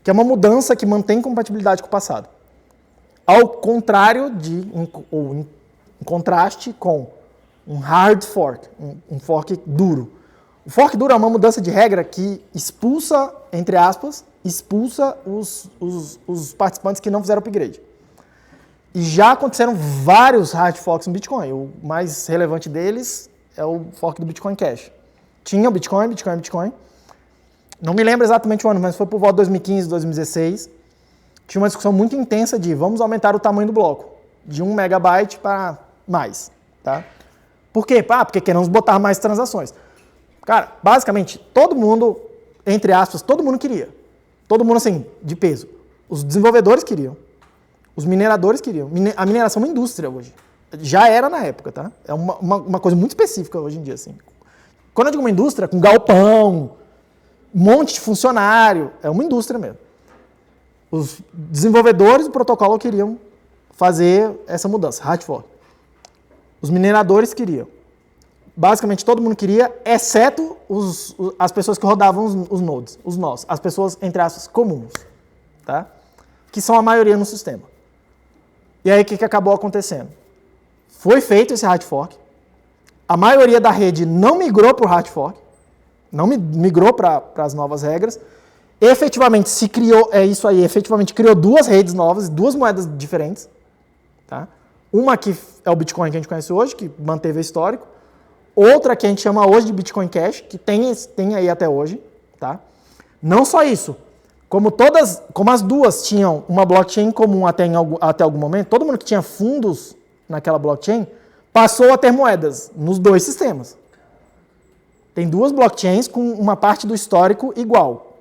[SPEAKER 1] Que é uma mudança que mantém compatibilidade com o passado. Ao contrário em contraste com um hard fork, um fork duro. O fork duro é uma mudança de regra que expulsa, entre aspas, os participantes que não fizeram upgrade. E já aconteceram vários hard forks no Bitcoin. O mais relevante deles é o fork do Bitcoin Cash. Tinha o Bitcoin. Não me lembro exatamente o ano, mas foi por volta de 2015, 2016. Tinha uma discussão muito intensa de vamos aumentar o tamanho do bloco. De 1 megabyte para mais. Tá? Por quê? Porque queremos botar mais transações. Cara, basicamente, todo mundo, entre aspas, todo mundo queria. Todo mundo, assim, de peso. Os desenvolvedores queriam. Os mineradores queriam. A mineração é uma indústria hoje. Já era na época, tá? É uma coisa muito específica hoje em dia, assim. Quando eu digo uma indústria, com galpão, um monte de funcionário, é uma indústria mesmo. Os desenvolvedores do protocolo queriam fazer essa mudança, hard fork. Os mineradores queriam. Basicamente, todo mundo queria, exceto as pessoas que rodavam os nodes, os nós, as pessoas, entre aspas, comuns, tá? Que são a maioria no sistema. E aí, o que acabou acontecendo? Foi feito esse hard fork, a maioria da rede não migrou para o hard fork, não migrou para as novas regras, efetivamente se criou, efetivamente criou duas redes novas, duas moedas diferentes, tá? Uma que é o Bitcoin que a gente conhece hoje, que manteve o histórico, outra que a gente chama hoje de Bitcoin Cash, que tem aí até hoje, tá? Não só isso, como as duas tinham uma blockchain comum até algum momento, todo mundo que tinha fundos naquela blockchain passou a ter moedas nos dois sistemas. Tem duas blockchains com uma parte do histórico igual.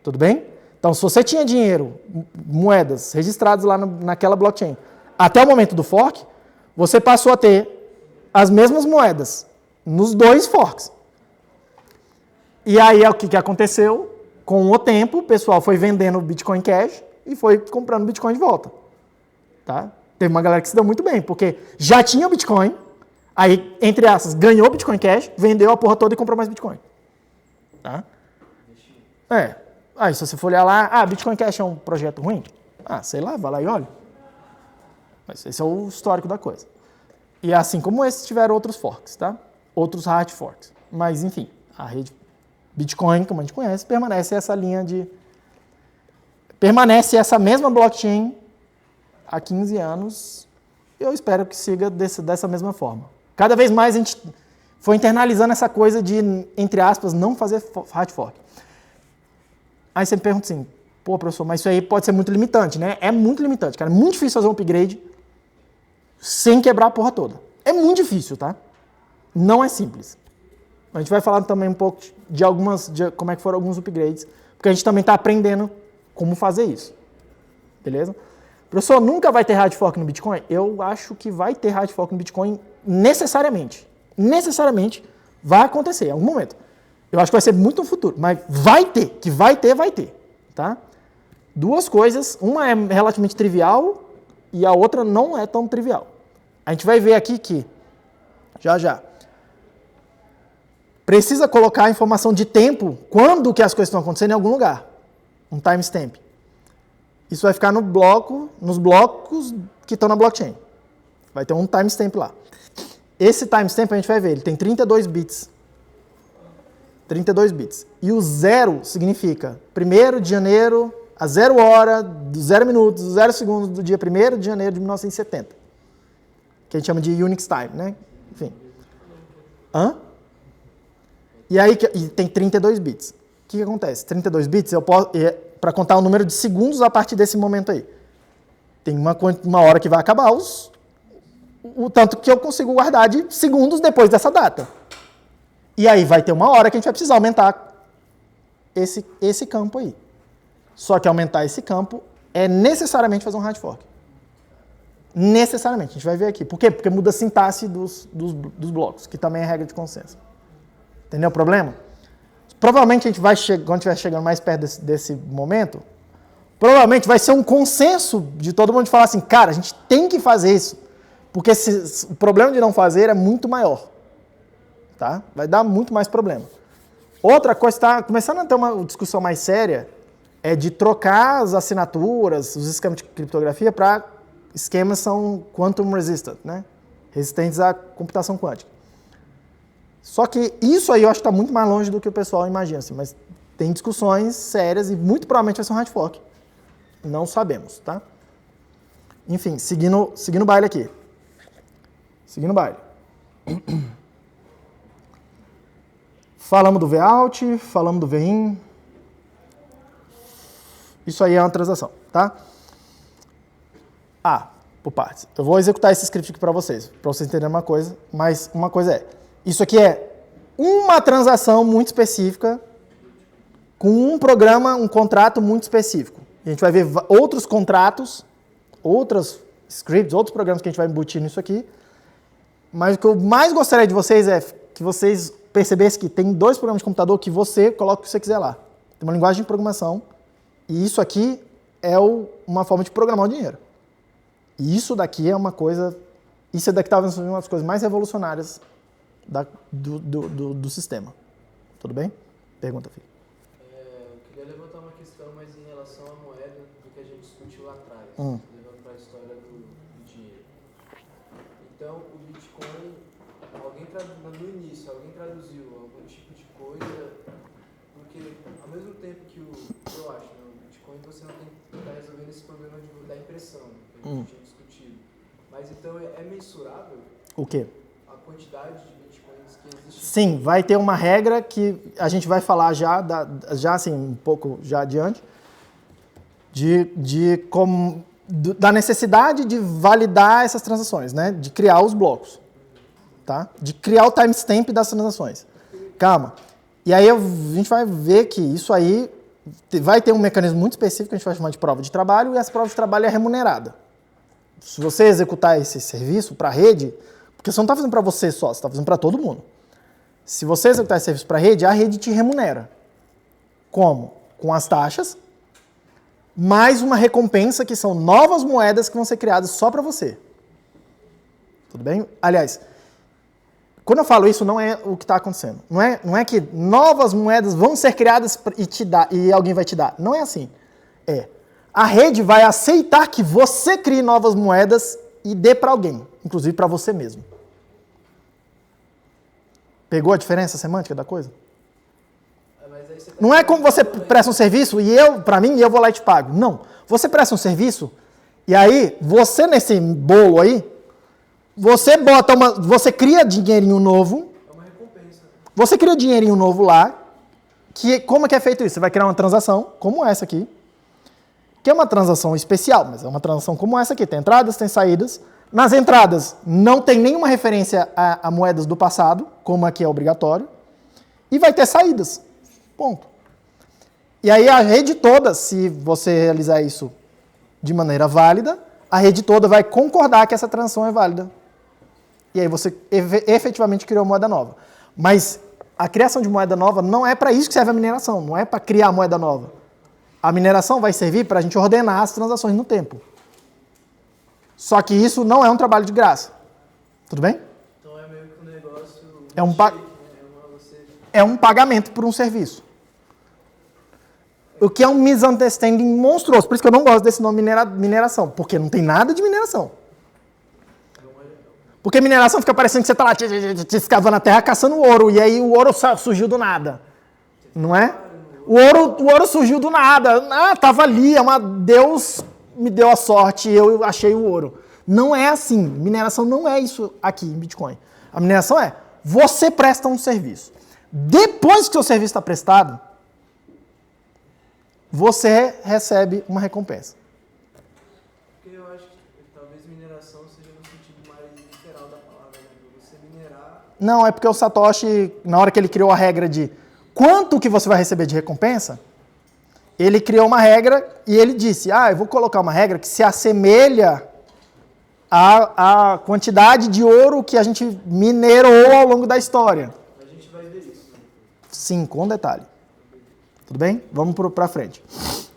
[SPEAKER 1] Tudo bem? Então, se você tinha dinheiro, moedas registradas lá naquela blockchain, até o momento do fork, você passou a ter as mesmas moedas nos dois forks. E aí, o que aconteceu? Com o tempo, o pessoal foi vendendo Bitcoin Cash e foi comprando Bitcoin de volta. Tá? Teve uma galera que se deu muito bem, porque já tinha o Bitcoin, aí, entre aspas, ganhou o Bitcoin Cash, vendeu a porra toda e comprou mais Bitcoin. Tá? Aí, se você for olhar lá, Bitcoin Cash é um projeto ruim? Sei lá, vai lá e olha. Mas esse é o histórico da coisa. E assim como esse, tiveram outros forks, tá? Outros hard forks. Mas, enfim, a rede Bitcoin, como a gente conhece, permanece essa linha de... Permanece essa mesma blockchain há 15 anos. E eu espero que siga dessa mesma forma. Cada vez mais a gente foi internalizando essa coisa de, entre aspas, não fazer hard fork. Aí você me pergunta assim, pô, professor, mas isso aí pode ser muito limitante, né? É muito limitante, cara. É muito difícil fazer um upgrade sem quebrar a porra toda. É muito difícil, tá? Não é simples. A gente vai falar também um pouco de como é que foram alguns upgrades, porque a gente também está aprendendo como fazer isso. Beleza? Professor, nunca vai ter hard fork no Bitcoin? Eu acho que vai ter hard fork no Bitcoin necessariamente. Necessariamente vai acontecer em algum momento. Eu acho que vai ser muito no futuro, mas vai ter, que vai ter, tá? Duas coisas, uma é relativamente trivial e a outra não é tão trivial. A gente vai ver aqui que, já, precisa colocar a informação de tempo, quando que as coisas estão acontecendo em algum lugar. Um timestamp. Isso vai ficar nos blocos que estão na blockchain. Vai ter um timestamp lá. Esse timestamp a gente vai ver, ele tem 32 bits. 32 bits. E o 0 significa 1º de janeiro, a 0 hora, 0 minutos, 0 segundos do dia 1º de janeiro de 1970. Que a gente chama de Unix Time, né? Enfim. E aí tem 32 bits. O que acontece? 32 bits, eu posso, para contar o número de segundos a partir desse momento aí. Tem uma hora que vai acabar o tanto que eu consigo guardar de segundos depois dessa data. E aí vai ter uma hora que a gente vai precisar aumentar esse campo aí. Só que aumentar esse campo é necessariamente fazer um hard fork. Necessariamente, a gente vai ver aqui. Por quê? Porque muda a sintaxe dos blocos, que também é regra de consenso. Entendeu o problema? Provavelmente a gente vai quando estiver chegando mais perto desse momento, provavelmente vai ser um consenso de todo mundo de falar assim, cara, a gente tem que fazer isso, porque o problema de não fazer é muito maior. Tá? Vai dar muito mais problema. Outra coisa, está começando a ter uma discussão mais séria, é de trocar as assinaturas, os esquemas de criptografia para esquemas são quantum resistant, né? Resistentes à computação quântica. Só que isso aí eu acho que está muito mais longe do que o pessoal imagina, assim, mas tem discussões sérias e muito provavelmente vai ser um hard fork. Não sabemos, tá? Enfim, seguindo o baile aqui. Seguindo o baile. Falamos do Vout, falamos do VIN. Isso aí é uma transação, tá? Por partes. Eu vou executar esse script aqui para vocês entenderem uma coisa, mas uma coisa é, isso aqui é uma transação muito específica com um programa, um contrato muito específico. A gente vai ver outros contratos, outros scripts, outros programas que a gente vai embutir nisso aqui, mas o que eu mais gostaria de vocês é que vocês percebessem que tem 2 programas de computador que você coloca o que você quiser lá. Tem uma linguagem de programação e isso aqui é uma forma de programar o dinheiro. E isso daqui é uma coisa... Isso daqui talvez seja uma das coisas mais revolucionárias do sistema. Tudo bem? Pergunta, filho.
[SPEAKER 3] Eu queria levantar uma questão, mas em relação à moeda do que a gente discutiu lá atrás, levando para a história do dinheiro. Então, o Bitcoin, no início, alguém traduziu algum tipo de coisa, porque ao mesmo tempo que eu acho, no Bitcoin você não tem que estar resolvendo esse problema da impressão, que a gente tinha discutido. Mas então é mensurável? O
[SPEAKER 1] quê?
[SPEAKER 3] A quantidade de Bitcoins que existe?
[SPEAKER 1] Sim, vai ter uma regra que a gente vai falar já assim, um pouco já adiante, da necessidade de validar essas transações, né? De criar os blocos, tá? De criar o timestamp das transações. Calma. E aí a gente vai ver que isso aí vai ter um mecanismo muito específico que a gente vai chamar de prova de trabalho, e essa prova de trabalho é remunerada. Se você executar esse serviço para a rede, porque você não está fazendo para você só, você está fazendo para todo mundo. Se você executar esse serviço para a rede te remunera. Como? Com as taxas, mais uma recompensa que são novas moedas que vão ser criadas só para você. Tudo bem? Aliás, quando eu falo isso, não é o que está acontecendo. Não é que novas moedas vão ser criadas e alguém vai te dar. Não é assim. A rede vai aceitar que você crie novas moedas e dê para alguém, inclusive para você mesmo. Pegou a diferença semântica da coisa?
[SPEAKER 3] Mas aí você tá
[SPEAKER 1] Não é como você presta um serviço e pra mim, eu vou lá e te pago. Não. Você presta um serviço e aí, você nesse bolo aí, você cria dinheirinho novo.
[SPEAKER 3] É uma recompensa.
[SPEAKER 1] Você cria dinheirinho novo lá. Como é que é feito isso? Você vai criar uma transação como essa aqui, que é uma transação especial, mas é uma transação como essa aqui. Tem entradas, tem saídas. Nas entradas, não tem nenhuma referência a moedas do passado, como aqui é obrigatório. E vai ter saídas. Ponto. E aí a rede toda, se você realizar isso de maneira válida, a rede toda vai concordar que essa transação é válida. E aí você efetivamente criou moeda nova. Mas a criação de moeda nova não é para isso que serve a mineração, não é para criar moeda nova. A mineração vai servir para a gente ordenar as transações no tempo. Só que isso não é um trabalho de graça. Tudo bem?
[SPEAKER 3] Então é meio que um negócio...
[SPEAKER 1] É um pagamento por um serviço. O que é um misunderstanding monstruoso. Por isso que eu não gosto desse nome mineração. Porque não tem nada de mineração. Porque mineração fica parecendo que você está lá te escavando a terra caçando ouro. E aí o ouro surgiu do nada. Não é? O ouro surgiu do nada. Ah, estava ali. Deus me deu a sorte e eu achei o ouro. Não é assim. Mineração não é isso aqui em Bitcoin. A mineração é você presta um serviço. Depois que o seu serviço está prestado, você recebe uma recompensa.
[SPEAKER 3] Porque eu acho que talvez mineração seja no sentido mais literal da palavra, né? Você minerar...
[SPEAKER 1] Não, é porque o Satoshi, na hora que ele criou a regra de quanto que você vai receber de recompensa, ele criou uma regra e ele disse, eu vou colocar uma regra que se assemelha à quantidade de ouro que a gente minerou ao longo da história.
[SPEAKER 3] A gente vai ver isso.
[SPEAKER 1] Sim, com detalhe. Tudo bem? Vamos para frente.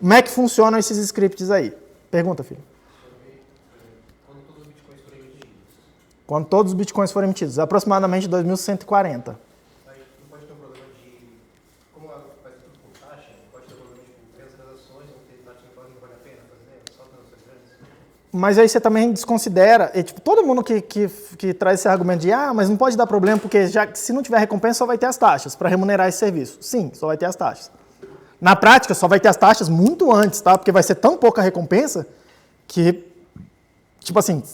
[SPEAKER 1] Como é que funcionam esses scripts aí? Pergunta, filho. Quando todos os bitcoins forem emitidos. Aproximadamente 2.140.
[SPEAKER 7] Não pode ter um problema de... Como vai ser tudo por taxa, não pode ter um problema de ter as transações, não ter taxa que não vale a pena fazer, só transações grandes.
[SPEAKER 1] Mas aí você também desconsidera, todo mundo que traz esse argumento de mas não pode dar problema porque se não tiver recompensa só vai ter as taxas para remunerar esse serviço. Sim, só vai ter as taxas. Na prática só vai ter as taxas muito antes, tá? Porque vai ser tão pouca recompensa que,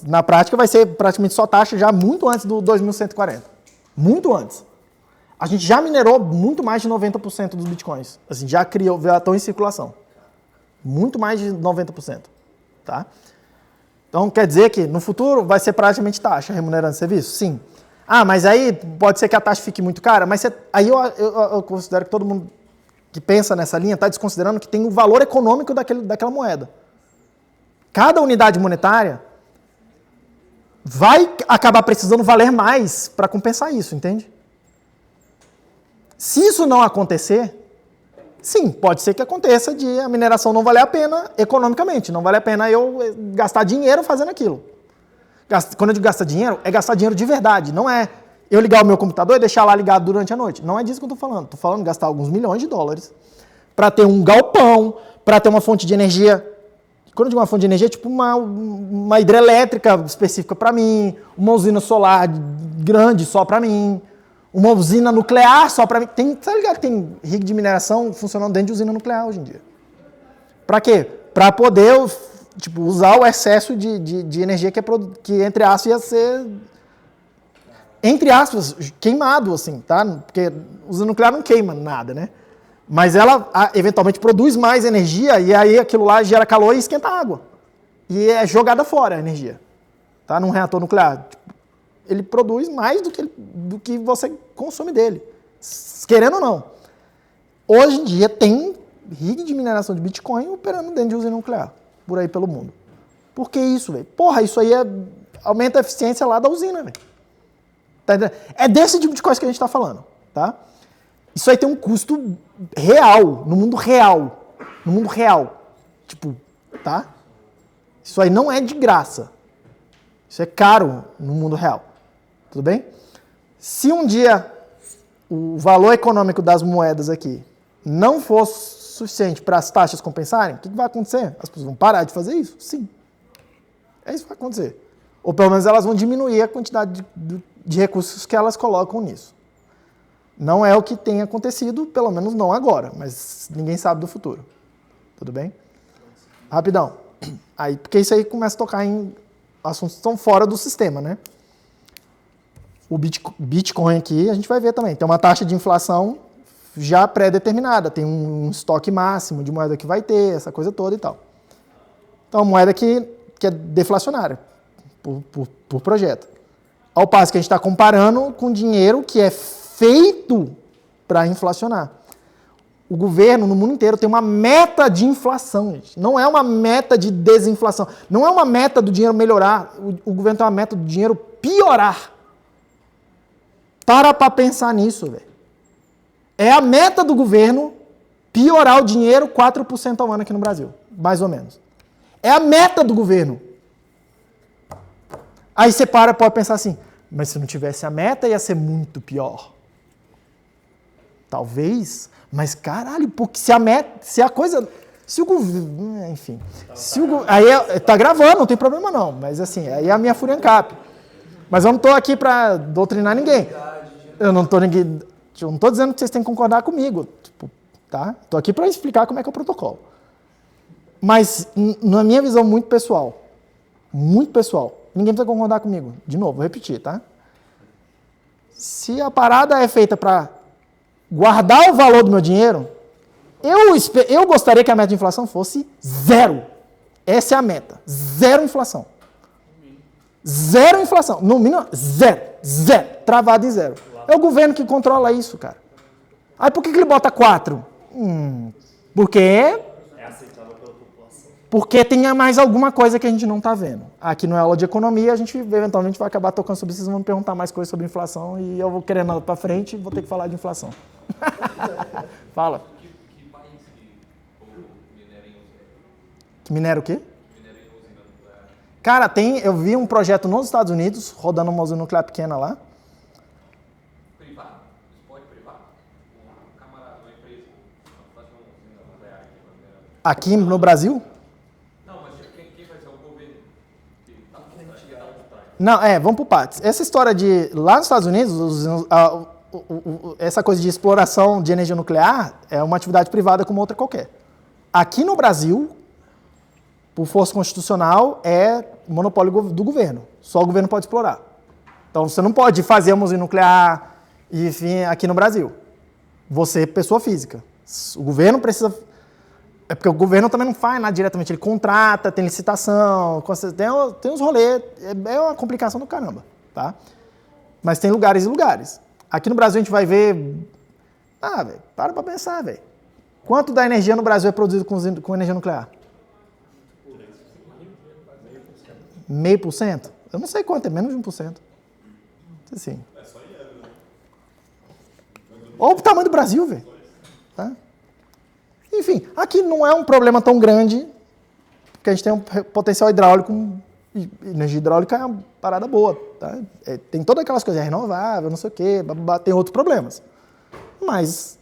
[SPEAKER 1] na prática vai ser praticamente só taxa já muito antes do 2140. Muito antes. A gente já minerou muito mais de 90% dos bitcoins. Assim, já estão em circulação. Muito mais de 90%, tá? Então, quer dizer que no futuro vai ser praticamente taxa remunerando serviço? Sim. Mas aí pode ser que a taxa fique muito cara, mas aí eu considero que todo mundo que pensa nessa linha está desconsiderando que tem o valor econômico daquela moeda. Cada unidade monetária vai acabar precisando valer mais para compensar isso, entende? Se isso não acontecer, sim, pode ser que aconteça de a mineração não valer a pena economicamente. Não vale a pena eu gastar dinheiro fazendo aquilo. Quando eu digo gastar dinheiro, é gastar dinheiro de verdade. Não é eu ligar o meu computador e deixar lá ligado durante a noite. Não é disso que eu estou falando. Estou falando de gastar alguns milhões de dólares para ter um galpão, para ter uma fonte de energia. Quando eu digo uma fonte de energia, é tipo uma hidrelétrica específica para mim, uma usina solar grande só para mim, uma usina nuclear só para mim. Tá ligado que tem rig de mineração funcionando dentro de usina nuclear hoje em dia? Para quê? Para poder usar o excesso de energia que, entre aspas, ia ser, entre aspas, queimado, assim, tá? Porque usina nuclear não queima nada, né? Mas ela, eventualmente, produz mais energia e aí aquilo lá gera calor e esquenta a água. E é jogada fora a energia, tá? Num reator nuclear. Ele produz mais do que você consome dele, querendo ou não. Hoje em dia tem rig de mineração de Bitcoin operando dentro de usina nuclear, por aí pelo mundo. Por que isso, velho? Porra, isso aí aumenta a eficiência lá da usina, velho. Tá entendendo? É desse tipo de coisa que a gente está falando, tá? Isso aí tem um custo real, no mundo real. No mundo real. Tá? Isso aí não é de graça. Isso é caro no mundo real. Tudo bem? Se um dia o valor econômico das moedas aqui não for suficiente para as taxas compensarem, o que vai acontecer? As pessoas vão parar de fazer isso? Sim. É isso que vai acontecer. Ou pelo menos elas vão diminuir a quantidade de recursos que elas colocam nisso. Não é o que tem acontecido, pelo menos não agora, mas ninguém sabe do futuro. Tudo bem? Rapidão. Aí, porque isso aí começa a tocar em assuntos que estão fora do sistema, né? O Bitcoin aqui, a gente vai ver também. Tem uma taxa de inflação já pré-determinada. Tem um estoque máximo de moeda que vai ter, essa coisa toda e tal. Então, uma moeda que é deflacionária por projeto. Ao passo que a gente está comparando com dinheiro que é feito para inflacionar. O governo, no mundo inteiro, tem uma meta de inflação, gente. Não é uma meta de desinflação. Não é uma meta do dinheiro melhorar. O governo tem uma meta do dinheiro piorar. Para pensar nisso, velho. É a meta do governo piorar o dinheiro 4% ao ano aqui no Brasil. Mais ou menos. É a meta do governo. Aí você pode pensar assim, mas se não tivesse a meta, ia ser muito pior. Talvez, mas caralho, porque se a coisa... Se o governo... Enfim. Aí tá gravando, não tem problema não. Mas assim, aí é a minha fúria ANCAP. Mas eu não tô aqui para doutrinar ninguém. Eu não tô dizendo que vocês têm que concordar comigo. Tipo, tá? Tô aqui para explicar como é que é o protocolo. Mas, na minha visão muito pessoal, ninguém precisa concordar comigo. De novo, vou repetir, tá? Se a parada é feita para guardar o valor do meu dinheiro, eu gostaria que a meta de inflação fosse 0. Essa é a meta. 0 inflação. 0 inflação. No mínimo, 0. 0. Travado em 0. É o governo que controla isso, cara. Aí por que ele bota 4? Porque...
[SPEAKER 2] É aceitável pela população.
[SPEAKER 1] Porque tem mais alguma coisa que a gente não está vendo. Aqui no aula de economia, a gente eventualmente vai acabar tocando sobre isso, vocês vão me perguntar mais coisas sobre inflação e eu vou querendo ir para frente e vou ter que falar de inflação. Fala.
[SPEAKER 8] Que país que minera em usina?
[SPEAKER 1] Que minera o quê?
[SPEAKER 8] Minera em usina nuclear.
[SPEAKER 1] Cara, eu vi um projeto nos Estados Unidos, rodando uma usina nuclear pequena lá.
[SPEAKER 8] Privado? Esporte privado? Um camarada, uma empresa, faz uma usina nuclear aqui na minera.
[SPEAKER 1] Aqui no Brasil?
[SPEAKER 8] Não, mas quem vai ser o governo? Que tá por trás.
[SPEAKER 1] Não, vamos por partes. Essa história de... Lá nos Estados Unidos, essa coisa de exploração de energia nuclear é uma atividade privada como outra qualquer. Aqui no Brasil, por força constitucional, é monopólio do governo. Só o governo pode explorar. Então, você não pode fazer uma usina nuclear, enfim, aqui no Brasil. Você, pessoa física. O governo precisa... É porque o governo também não faz nada diretamente. Ele contrata, tem licitação, tem uns rolês. É uma complicação do caramba, tá? Mas tem lugares e lugares. Aqui no Brasil a gente vai ver... velho, para pensar, velho. Quanto da energia no Brasil é produzido com energia nuclear? 0,5%? Eu não sei quanto, é menos de 1%. Assim. Olha o tamanho do Brasil, velho. Tá? Enfim, aqui não é um problema tão grande, porque a gente tem um potencial hidráulico, energia hidráulica é uma parada boa. Tá? Tem todas aquelas coisas, renovável, não sei o quê, tem outros problemas. Mas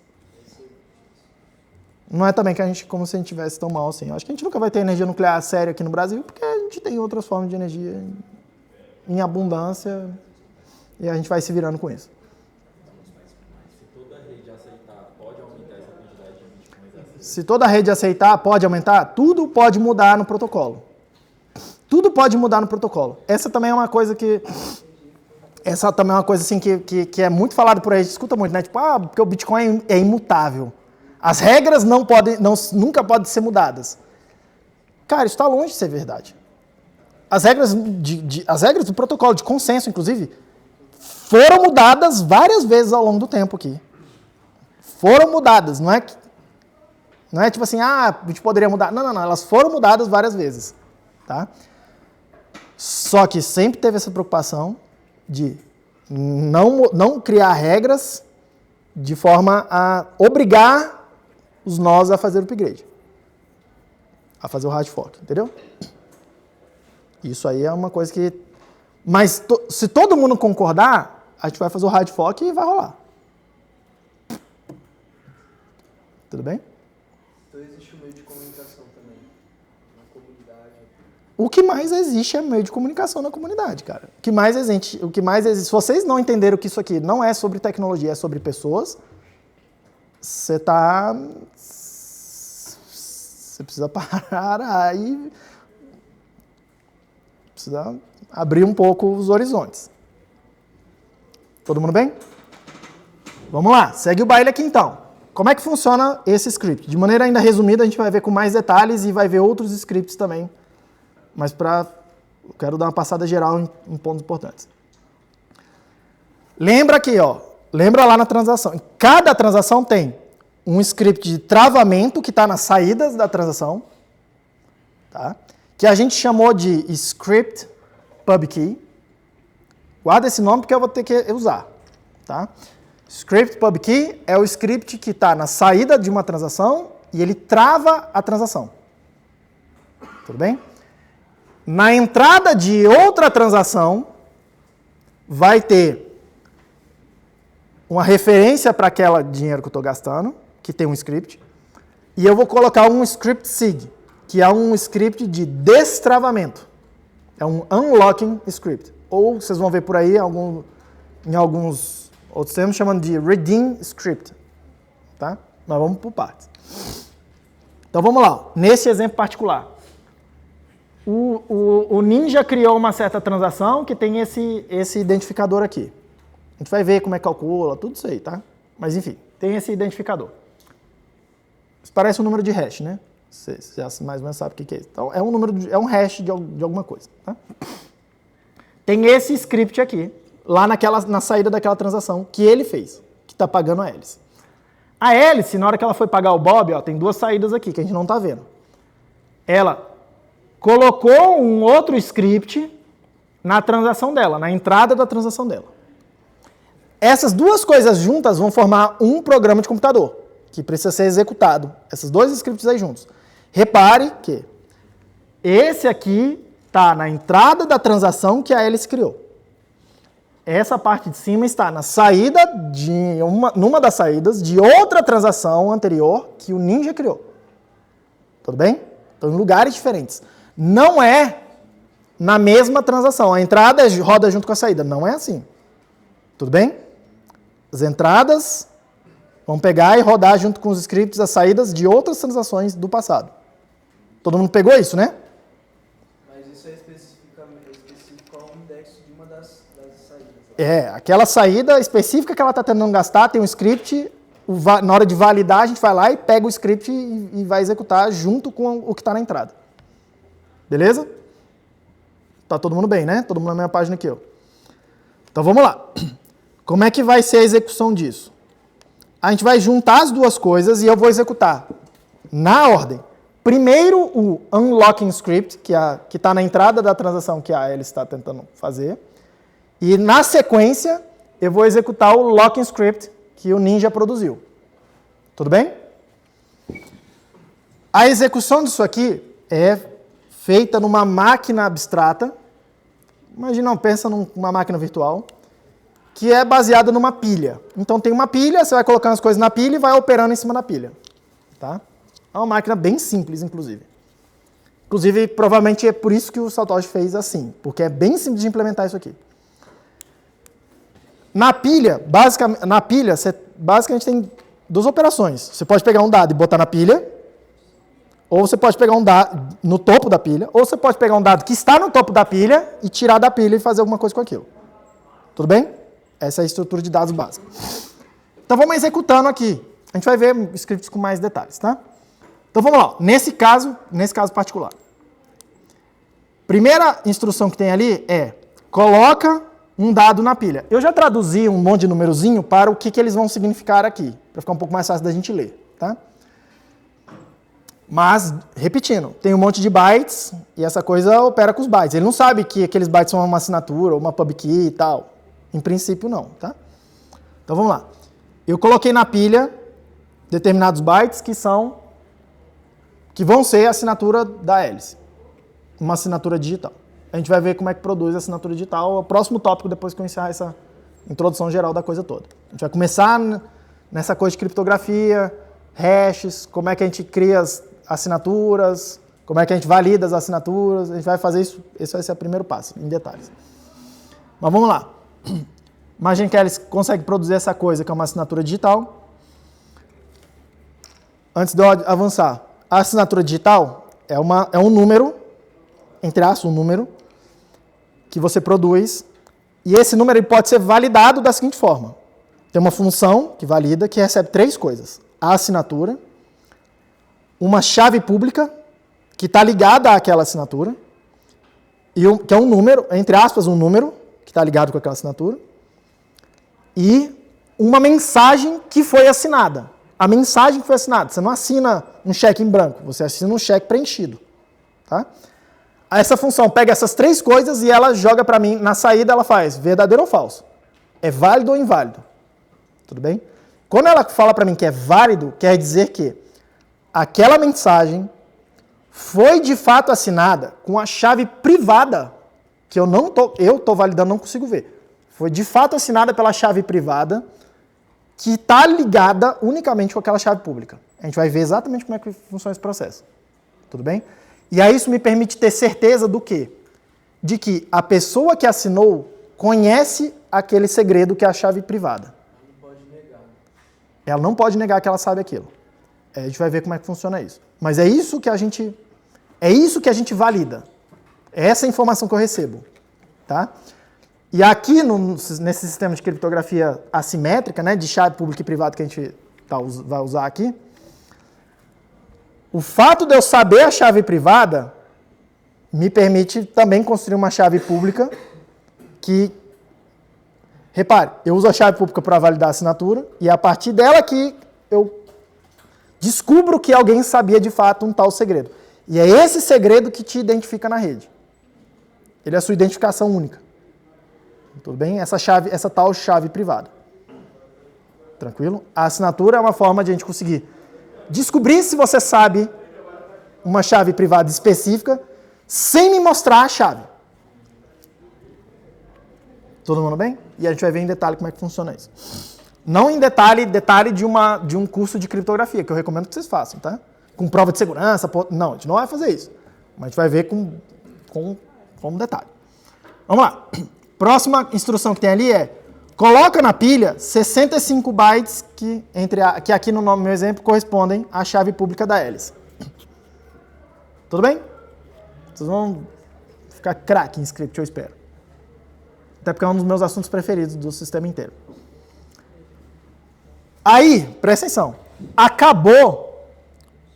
[SPEAKER 1] não é também que a gente, como se a gente tivesse tão mal assim. Eu acho que a gente nunca vai ter energia nuclear séria aqui no Brasil, porque a gente tem outras formas de energia em abundância e a gente vai se virando com isso. Se toda a rede aceitar, pode aumentar? Tudo pode mudar no protocolo. Tudo pode mudar no protocolo. Essa também é uma coisa assim que é muito falado por aí, a gente escuta muito, né? Tipo, porque o Bitcoin é imutável. As regras nunca podem ser mudadas. Cara, isso está longe de ser verdade. As regras do protocolo de consenso, inclusive, foram mudadas várias vezes ao longo do tempo aqui. Foram mudadas, não é tipo assim, a gente poderia mudar. Não, elas foram mudadas várias vezes. Tá? Só que sempre teve essa preocupação de não criar regras de forma a obrigar os nós a fazer o upgrade. A fazer o hard fork, entendeu? Isso aí é uma coisa que... Mas se todo mundo concordar, a gente vai fazer o hard fork e vai rolar. Tudo bem?
[SPEAKER 3] Então existe um meio de comunicação também, na comunidade.
[SPEAKER 1] O que mais existe é meio de comunicação na comunidade, cara. O que mais existe, se vocês não entenderam que isso aqui não é sobre tecnologia, é sobre pessoas, você precisa parar e precisa abrir um pouco os horizontes. Todo mundo bem? Vamos lá, segue o baile aqui então. Como é que funciona esse script? De maneira ainda resumida, a gente vai ver com mais detalhes e vai ver outros scripts também. Mas eu quero dar uma passada geral em pontos importantes. Lembra aqui, ó. Lembra lá na transação. Cada transação tem um script de travamento que está nas saídas da transação, tá? Que a gente chamou de script pubkey. Guarda esse nome porque eu vou ter que usar, tá? Script pubkey é o script que está na saída de uma transação e ele trava a transação. Tudo bem? Na entrada de outra transação, vai ter uma referência para aquele dinheiro que eu estou gastando, que tem um script, e eu vou colocar um script SIG, que é um script de destravamento. É um unlocking script. Ou vocês vão ver por aí em alguns outros termos chamando de redeem script. Tá? Mas vamos por partes. Então vamos lá. Nesse exemplo particular. O Ninja criou uma certa transação que tem esse identificador aqui. A gente vai ver como é que calcula, tudo isso aí, tá? Mas enfim, tem esse identificador. Isso parece um número de hash, né? Você já mais ou menos sabe o que é isso. Então, é um hash de alguma coisa, tá? Tem esse script aqui, lá na saída daquela transação, que ele fez, que está pagando a hélice. A hélice, na hora que ela foi pagar o Bob, ó, tem duas saídas aqui que a gente não está vendo. Ela colocou um outro script na transação dela, na entrada da transação dela. Essas duas coisas juntas vão formar um programa de computador, que precisa ser executado. Esses dois scripts aí juntos. Repare que esse aqui está na entrada da transação que a hélice criou. Essa parte de cima está na saída numa das saídas de outra transação anterior que o Ninja criou. Tudo bem? Estão em lugares diferentes. Não é na mesma transação. A entrada roda junto com a saída. Não é assim. Tudo bem? As entradas vão pegar e rodar junto com os scripts as saídas de outras transações do passado. Todo mundo pegou isso, né?
[SPEAKER 3] Mas isso é específico ao indexo de uma das saídas.
[SPEAKER 1] É, aquela saída específica que ela está tentando gastar, tem um script, na hora de validar a gente vai lá e pega o script e vai executar junto com o que está na entrada. Beleza? Tá todo mundo bem, né? Todo mundo na mesma página aqui, ó. Então vamos lá. Como é que vai ser a execução disso? A gente vai juntar as duas coisas e eu vou executar na ordem. Primeiro o unlocking script, que está na entrada da transação que a hélice está tentando fazer. E na sequência eu vou executar o locking script que o Ninja produziu. Tudo bem? A execução disso aqui é feita numa máquina abstrata. Imagina, pensa numa máquina virtual, que é baseada numa pilha. Então tem uma pilha, você vai colocando as coisas na pilha e vai operando em cima da pilha. Tá? É uma máquina bem simples, inclusive. Inclusive, provavelmente é por isso que o Satoshi fez assim, porque é bem simples de implementar isso aqui. Na pilha, você basicamente tem duas operações. Você pode pegar um dado e botar na pilha, ou você pode pegar um dado no topo da pilha, ou você pode pegar um dado que está no topo da pilha e tirar da pilha e fazer alguma coisa com aquilo. Tudo bem? Essa é a estrutura de dados básica. Então vamos executando aqui. A gente vai ver scripts com mais detalhes, tá? Então vamos lá. Nesse caso particular. Primeira instrução que tem ali é coloca um dado na pilha. Eu já traduzi um monte de numerozinho para o que eles vão significar aqui, para ficar um pouco mais fácil da gente ler, tá? Mas, repetindo, tem um monte de bytes e essa coisa opera com os bytes. Ele não sabe que aqueles bytes são uma assinatura ou uma pubkey e tal. Em princípio, não, tá? Então, vamos lá. Eu coloquei na pilha determinados bytes que vão ser a assinatura da hélice. Uma assinatura digital. A gente vai ver como é que produz a assinatura digital. É o próximo tópico, depois que eu encerrar essa introdução geral da coisa toda. A gente vai começar nessa coisa de criptografia, hashes, como é que a gente cria as assinaturas, Como é que a gente valida as assinaturas, a gente vai fazer isso, esse vai ser o primeiro passo, em detalhes. Mas vamos lá. Imagine que eles conseguem produzir essa coisa, que é uma assinatura digital. Antes de eu avançar, a assinatura digital é um número, entre aspas, um número, que você produz, e esse número ele pode ser validado da seguinte forma. Tem uma função que valida, que recebe 3 coisas. A assinatura, uma chave pública, que está ligada àquela assinatura, que é um número, entre aspas, um número, que está ligado com aquela assinatura, e uma mensagem que foi assinada. A mensagem que foi assinada. Você não assina um cheque em branco, você assina um cheque preenchido. Tá? Essa função pega essas 3 coisas e ela joga para mim, na saída ela faz verdadeiro ou falso. É válido ou inválido. Tudo bem? Quando ela fala para mim que é válido, quer dizer que aquela mensagem foi de fato assinada com a chave privada, que eu estou validando, não consigo ver. Foi de fato assinada pela chave privada, que está ligada unicamente com aquela chave pública. A gente vai ver exatamente como é que funciona esse processo. Tudo bem? E aí isso me permite ter certeza do quê? De que a pessoa que assinou conhece aquele segredo que é a chave privada.
[SPEAKER 3] Não pode negar.
[SPEAKER 1] Ela não pode negar que ela sabe aquilo. A gente vai ver como é que funciona isso. Mas é isso que a gente valida. É essa informação que eu recebo. Tá? E aqui, nesse sistema de criptografia assimétrica, né, de chave pública e privada que a gente vai usar aqui, o fato de eu saber a chave privada me permite também construir uma chave pública que, repare, eu uso a chave pública para validar a assinatura e é a partir dela que eu descubro que alguém sabia de fato um tal segredo. E é esse segredo que te identifica na rede. Ele é a sua identificação única. Tudo bem? Essa tal chave privada. Tranquilo? A assinatura é uma forma de a gente conseguir descobrir se você sabe uma chave privada específica sem me mostrar a chave. Todo mundo bem? E a gente vai ver em detalhe como é que funciona isso. Não em detalhe de um curso de criptografia, que eu recomendo que vocês façam, tá? Com prova de segurança. Não, a gente não vai fazer isso. Mas a gente vai ver com detalhe. Vamos lá. Próxima instrução que tem ali é: coloca na pilha 65 bytes que aqui no meu exemplo correspondem à chave pública da hélice. Tudo bem? Vocês vão ficar craque em script, eu espero. Até porque é um dos meus assuntos preferidos do sistema inteiro. Aí, presta atenção. Acabou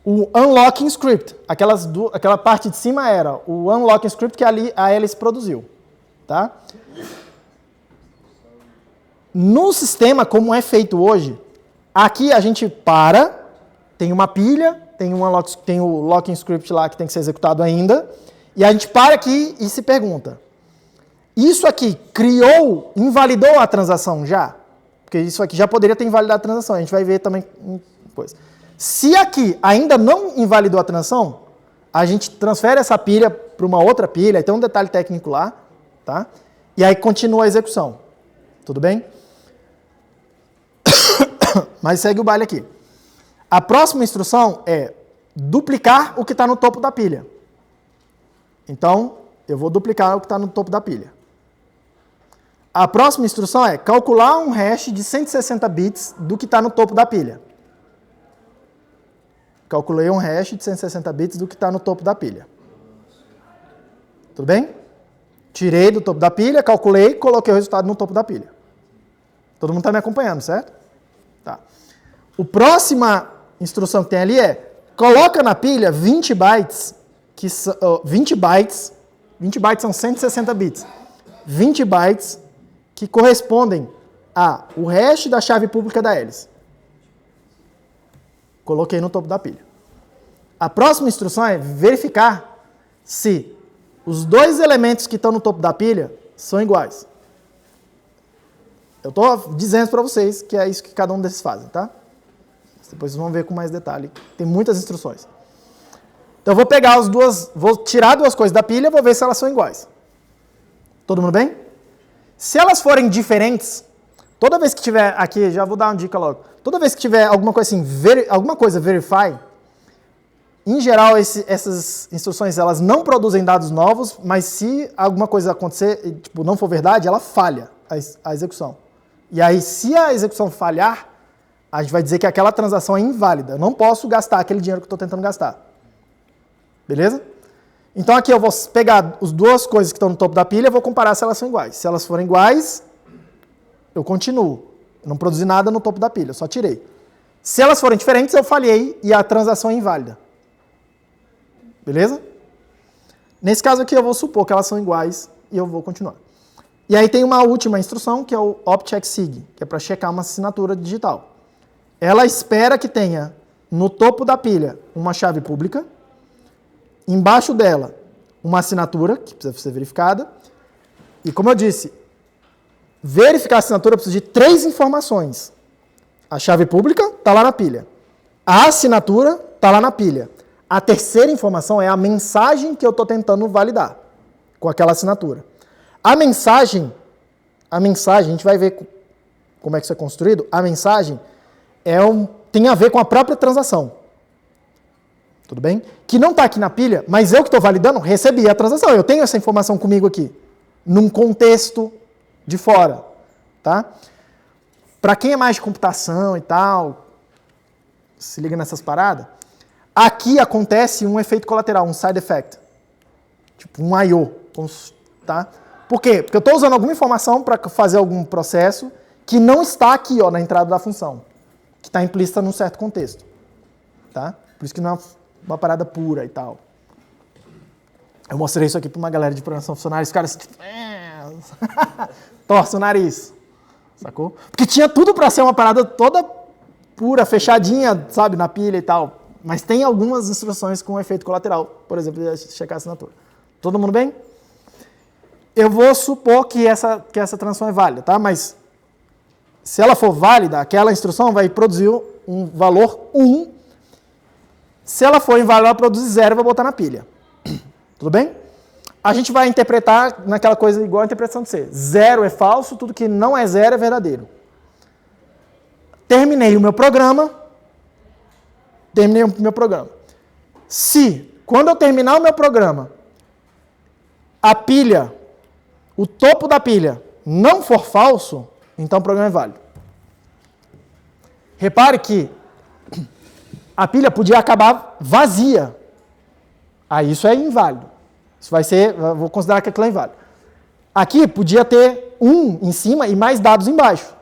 [SPEAKER 1] o unlocking script. Aquela parte de cima era o unlocking script que a hélice produziu. Tá? No sistema, como é feito hoje, aqui a gente tem uma pilha, tem o locking script lá que tem que ser executado ainda, e a gente para aqui e se pergunta: isso aqui invalidou a transação já? Porque isso aqui já poderia ter invalidado a transação, a gente vai ver também depois. Se aqui ainda não invalidou a transação, a gente transfere essa pilha para uma outra pilha, tem um detalhe técnico lá, tá? E aí continua a execução. Tudo bem? Mas segue o baile aqui. A próxima instrução é duplicar o que está no topo da pilha. Então, eu vou duplicar o que está no topo da pilha. A próxima instrução é calcular um hash de 160 bits do que está no topo da pilha. Calculei um hash de 160 bits do que está no topo da pilha. Tudo bem? Tirei do topo da pilha, calculei, coloquei o resultado no topo da pilha. Todo mundo está me acompanhando, certo? Tá. A próxima instrução que tem ali é: coloca na pilha 20 bytes, 20 bytes são 160 bits. 20 bytes que correspondem ao hash da chave pública da hélice. Coloquei no topo da pilha. A próxima instrução é verificar se os dois elementos que estão no topo da pilha são iguais. Eu estou dizendo para vocês que é isso que cada um desses fazem, tá? Depois vocês vão ver com mais detalhe. Tem muitas instruções. Então eu vou pegar vou tirar 2 coisas da pilha e vou ver se elas são iguais. Todo mundo bem? Se elas forem diferentes, toda vez que tiver aqui, já vou dar uma dica logo. Toda vez que tiver alguma coisa assim, alguma coisa verify, Em geral, essas instruções elas não produzem dados novos, mas se alguma coisa acontecer, tipo, não for verdade, ela falha a execução. E aí, se a execução falhar, a gente vai dizer que aquela transação é inválida. Eu não posso gastar aquele dinheiro que eu estou tentando gastar. Beleza? Então aqui eu vou pegar as duas coisas que estão no topo da pilha e vou comparar se elas são iguais. Se elas forem iguais, eu continuo. Eu não produzi nada no topo da pilha, eu só tirei. Se elas forem diferentes, eu falhei e a transação é inválida. Beleza? Nesse caso aqui eu vou supor que elas são iguais e eu vou continuar. E aí tem uma última instrução que é o opchecksig, que é para checar uma assinatura digital. Ela espera que tenha no topo da pilha uma chave pública, embaixo dela uma assinatura, que precisa ser verificada, e como eu disse, verificar a assinatura precisa de 3 informações. A chave pública está lá na pilha. A assinatura está lá na pilha. A terceira informação é a mensagem que eu estou tentando validar com aquela assinatura. A mensagem, a gente vai ver como é que isso é construído. A mensagem tem a ver com a própria transação. Tudo bem? Que não está aqui na pilha, mas eu que estou validando, recebi a transação. Eu tenho essa informação comigo aqui, num contexto de fora. Tá? Para quem é mais de computação e tal, se liga nessas paradas, aqui acontece um efeito colateral, um side effect. Tipo um I/O. Tá? Por quê? Porque eu estou usando alguma informação para fazer algum processo que não está aqui na entrada da função, que está implícita num certo contexto. Tá? Por isso que não é uma parada pura e tal. Eu mostrei isso aqui para uma galera de programação funcional e os caras torce o nariz. Sacou? Porque tinha tudo para ser uma parada toda pura, fechadinha, sabe, na pilha e tal. Mas tem algumas instruções com efeito colateral, por exemplo, de checar a assinatura. Todo mundo bem? Eu vou supor que essa transação é válida, tá? Mas se ela for válida, aquela instrução vai produzir um valor 1. Se ela for inválida, ela produz 0 e vai botar na pilha. Tudo bem? A gente vai interpretar naquela coisa igual a interpretação de C. 0 é falso, tudo que não é 0 é verdadeiro. Terminei o meu programa. Se, quando eu terminar o meu programa, a pilha, o topo da pilha, não for falso, então o programa é válido. Repare que a pilha podia acabar vazia. Aí isso é inválido. Isso vai ser, eu vou considerar que aquilo é inválido. Aqui podia ter 1 em cima e mais dados embaixo.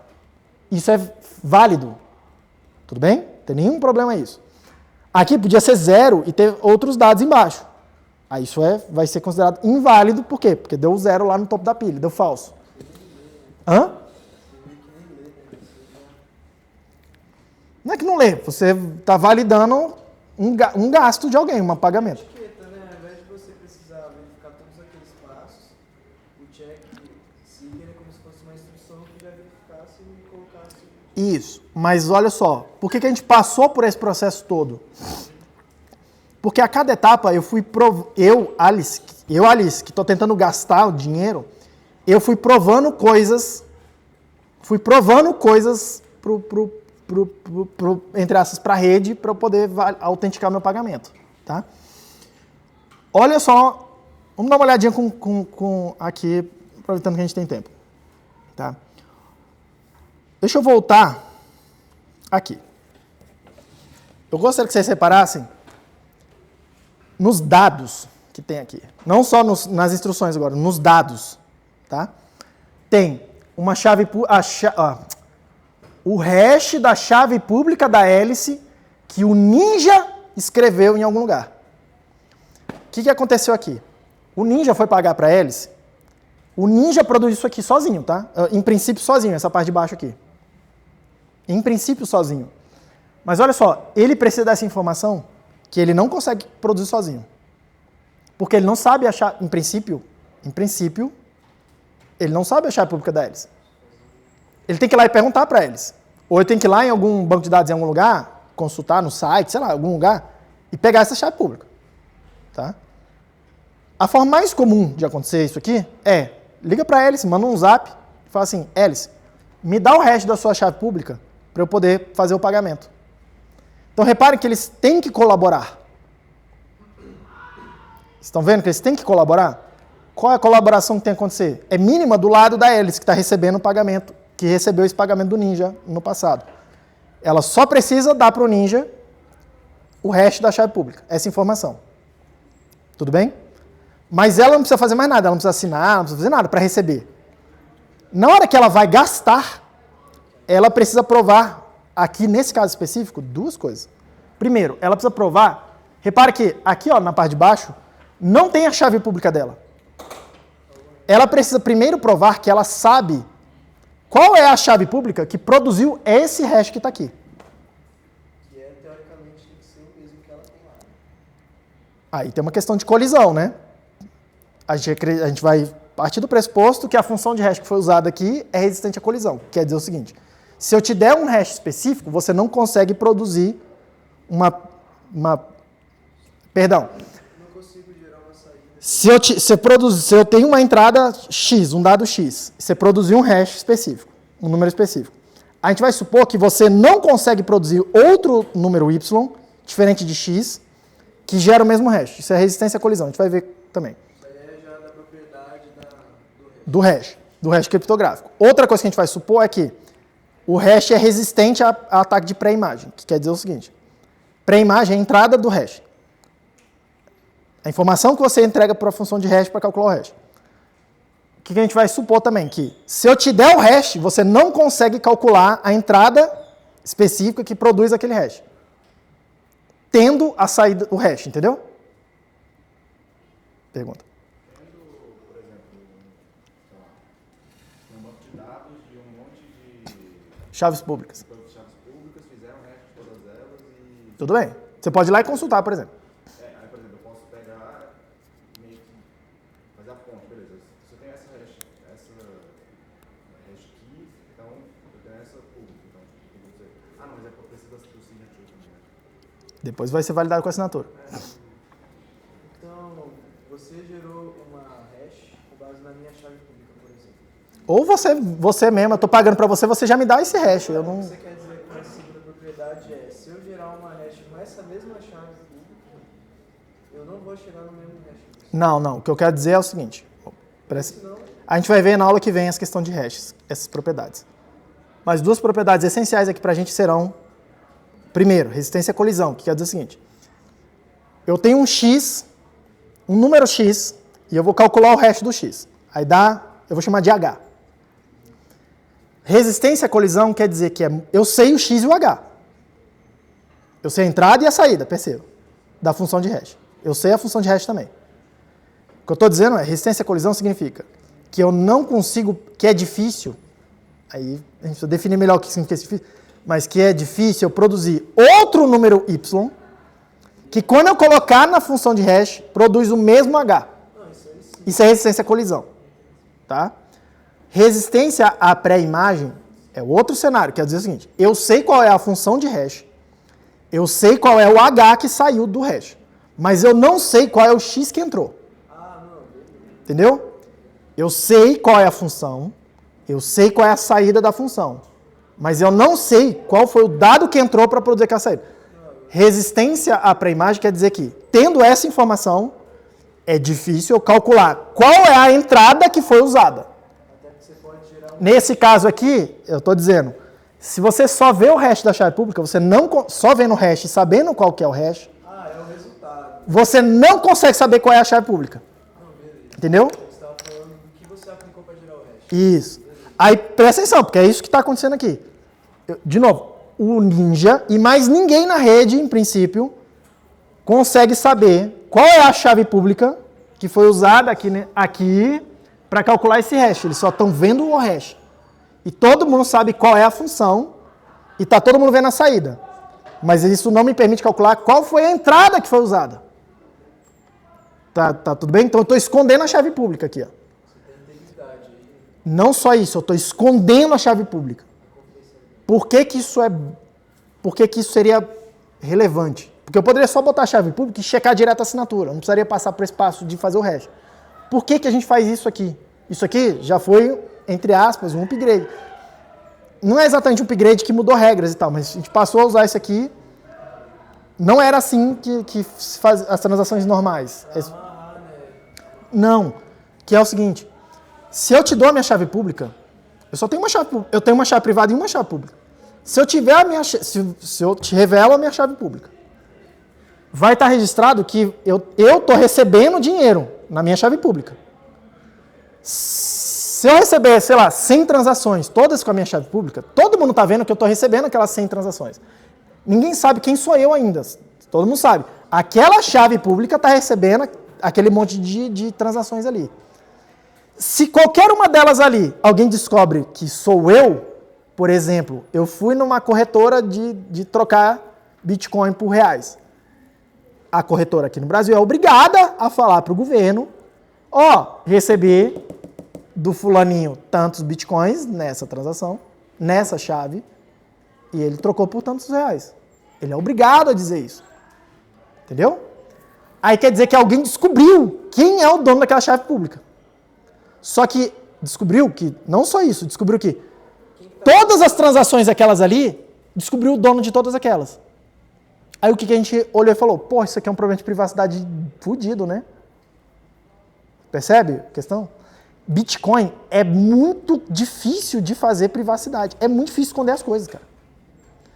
[SPEAKER 1] Isso é válido. Tudo bem? Não tem nenhum problema isso. Aqui podia ser 0 e ter outros dados embaixo. Aí isso vai ser considerado inválido, por quê? Porque deu 0 lá no topo da pilha, deu falso. Hã? Não é que não lê, você está validando um gasto de alguém, um pagamento.
[SPEAKER 3] Ao invés de você precisar verificar todos aqueles passos, o check siga como se fosse uma instrução que já verificasse e colocasse.
[SPEAKER 1] Isso, mas olha só, por que a gente passou por esse processo todo? Porque a cada etapa Alice, que estou tentando gastar o dinheiro, eu fui provando coisas entre essas para a rede para eu poder autenticar meu pagamento. Tá? Olha só, vamos dar uma olhadinha aqui, aproveitando que a gente tem tempo. Tá? Deixa eu voltar aqui. Eu gostaria que vocês reparassem nos dados que tem aqui. Não só nas instruções agora, nos dados. Tá? Tem uma chave... o hash da chave pública da hélice que o Ninja escreveu em algum lugar. O que aconteceu aqui? O Ninja foi pagar para a hélice. O Ninja produz isso aqui sozinho, tá? Em princípio sozinho, essa parte de baixo aqui. Em princípio sozinho. Mas olha só, ele precisa dessa informação que ele não consegue produzir sozinho. Porque ele não sabe achar, em princípio, ele não sabe a chave pública da hélice. Ele tem que ir lá e perguntar para eles. Ou ele tem que ir lá em algum banco de dados, em algum lugar, consultar no site, sei lá, algum lugar, e pegar essa chave pública. Tá? A forma mais comum de acontecer isso aqui é, liga para a hélice, manda um zap, e fala assim, hélice, me dá o hash da sua chave pública para eu poder fazer o pagamento. Então reparem que eles têm que colaborar. Estão vendo que eles têm que colaborar? Qual é a colaboração que tem que acontecer? É mínima do lado da hélice, que está recebendo o pagamento, que recebeu esse pagamento do Ninja no passado. Ela só precisa dar para o Ninja o hash da chave pública, essa informação. Tudo bem? Mas ela não precisa fazer mais nada, ela não precisa assinar, não precisa fazer nada para receber. Na hora que ela vai gastar, ela precisa provar, aqui nesse caso específico, duas coisas. Primeiro, ela precisa provar, repara que aqui ó, na parte de baixo, não tem a chave pública dela. Ela precisa primeiro provar que ela sabe qual é a chave pública que produziu esse hash que está aqui.
[SPEAKER 3] Que é, teoricamente, tem que ser o mesmo que ela tem lá.
[SPEAKER 1] Aí tem uma questão de colisão, né? A gente vai partir do pressuposto que a função de hash que foi usada aqui é resistente à colisão. Quer dizer o seguinte, se eu te der um hash específico, você não consegue produzir Perdão.
[SPEAKER 3] Não consigo gerar uma saída.
[SPEAKER 1] Se eu tenho uma entrada X, um dado X, você produzir um hash específico, um número específico, a gente vai supor que você não consegue produzir outro número Y, diferente de X, que gera o mesmo hash. Isso é resistência à colisão, a gente vai ver também.
[SPEAKER 3] Isso aí é já da propriedade do hash.
[SPEAKER 1] Do hash criptográfico. Outra coisa que a gente vai supor é que o hash é resistente a ataque de pré-imagem, que quer dizer o seguinte, pré-imagem é a entrada do hash. A informação que você entrega para a função de hash para calcular o hash. O que a gente vai supor também? Que se eu te der o hash, você não consegue calcular a entrada específica que produz aquele hash. Tendo a saída, o hash, entendeu? Pergunta.
[SPEAKER 6] Por exemplo, sei lá, um banco de dados de um monte de
[SPEAKER 1] Chaves públicas.
[SPEAKER 6] chaves públicas, fizeram hash de todas elas e...
[SPEAKER 1] Tudo bem. Você pode ir lá e consultar, por exemplo.
[SPEAKER 6] Aí, por exemplo, eu posso pegar, meio que fazer a ponte, beleza. Se eu tenho essa hash key, então eu tenho essa pública. Então, eu vou dizer, não, mas eu preciso do signature também.
[SPEAKER 1] Depois vai ser validado com a assinatura.
[SPEAKER 3] Então, você gerou uma hash com base na minha chave pública, por exemplo.
[SPEAKER 1] Ou você mesmo, eu estou pagando para você, você já me dá esse hash. Eu
[SPEAKER 3] O
[SPEAKER 1] não...
[SPEAKER 3] que você quer dizer com essa segunda propriedade é, se eu gerar uma hash com essa mesma chave pública, eu não vou chegar no mesmo hash.
[SPEAKER 1] Não. O que eu quero dizer é o seguinte.
[SPEAKER 3] Senão,
[SPEAKER 1] A gente vai ver na aula que vem essa questão de hashes, essas propriedades. Mas duas propriedades essenciais aqui para a gente serão, primeiro, resistência à colisão, que quer dizer o seguinte. Eu tenho um X, um número X, e eu vou calcular o hash do X. Aí eu vou chamar de H. Resistência à colisão quer dizer que eu sei o X e o H. Eu sei a entrada e a saída, perceba, da função de hash. Eu sei a função de hash também. O que eu estou dizendo é, resistência à colisão significa que eu não consigo, que é difícil, aí a gente precisa definir melhor o que significa difícil, mas que é difícil eu produzir outro número Y, que quando eu colocar na função de hash, produz o mesmo H. Isso é resistência à colisão. Tá? Resistência à pré-imagem é outro cenário, quer dizer o seguinte, eu sei qual é a função de hash, eu sei qual é o H que saiu do hash, mas eu não sei qual é o X que entrou. Entendeu? Eu sei qual é a função, eu sei qual é a saída da função, mas eu não sei qual foi o dado que entrou para produzir aquela saída. Resistência à pré-imagem quer dizer que, tendo essa informação, é difícil eu calcular qual é a entrada que foi usada. Nesse caso aqui, eu estou dizendo, se você só vê o hash da chave pública, você não só vendo o hash e sabendo qual que é o hash,
[SPEAKER 3] é o resultado.
[SPEAKER 1] você não consegue saber qual é a chave pública. Entendeu?
[SPEAKER 3] Você estava falando do que você aplicou para gerar o hash.
[SPEAKER 1] Isso. Aí presta atenção, porque é isso que está acontecendo aqui. De novo, o Ninja e mais ninguém na rede, em princípio, consegue saber qual é a chave pública que foi usada aqui para calcular esse hash. Eles só estão vendo o hash. E todo mundo sabe qual é a função e está todo mundo vendo a saída. Mas isso não me permite calcular qual foi a entrada que foi usada. Tá tudo bem? Então eu estou escondendo a chave pública aqui. Ó. Não só isso, eu estou escondendo a chave pública. Por que isso seria relevante? Porque eu poderia só botar a chave pública e checar direto a assinatura. Não precisaria passar por esse passo de fazer o hash. Por que a gente faz isso aqui? Isso aqui já foi, entre aspas, um upgrade. Não é exatamente um upgrade que mudou regras e tal, mas a gente passou a usar isso aqui. Não era assim que se faz as transações normais. Não. Que é o seguinte, se eu te dou a minha chave pública, eu só tenho uma chave pública, eu tenho uma chave privada e uma chave pública. Se eu tiver se eu te revelo a minha chave pública, vai estar registrado que eu estou recebendo dinheiro na minha chave pública. Se eu receber, sei lá, 100 transações, todas com a minha chave pública, todo mundo está vendo que eu estou recebendo aquelas 100 transações. Ninguém sabe quem sou eu ainda. Todo mundo sabe. Aquela chave pública está recebendo aquele monte de transações ali. Se qualquer uma delas ali, alguém descobre que sou eu, por exemplo, eu fui numa corretora de trocar Bitcoin por reais. A corretora aqui no Brasil é obrigada a falar para o governo, recebi do fulaninho tantos Bitcoins nessa transação, nessa chave, e ele trocou por tantos reais. Ele é obrigado a dizer isso. Entendeu? Aí quer dizer que alguém descobriu quem é o dono daquela chave pública. Só que descobriu que, não só isso, descobriu que todas as transações aquelas ali, descobriu o dono de todas aquelas. Aí o que a gente olhou e falou? Pô, isso aqui é um problema de privacidade fudido, né? Percebe a questão? Bitcoin é muito difícil de fazer privacidade. É muito difícil esconder as coisas, cara.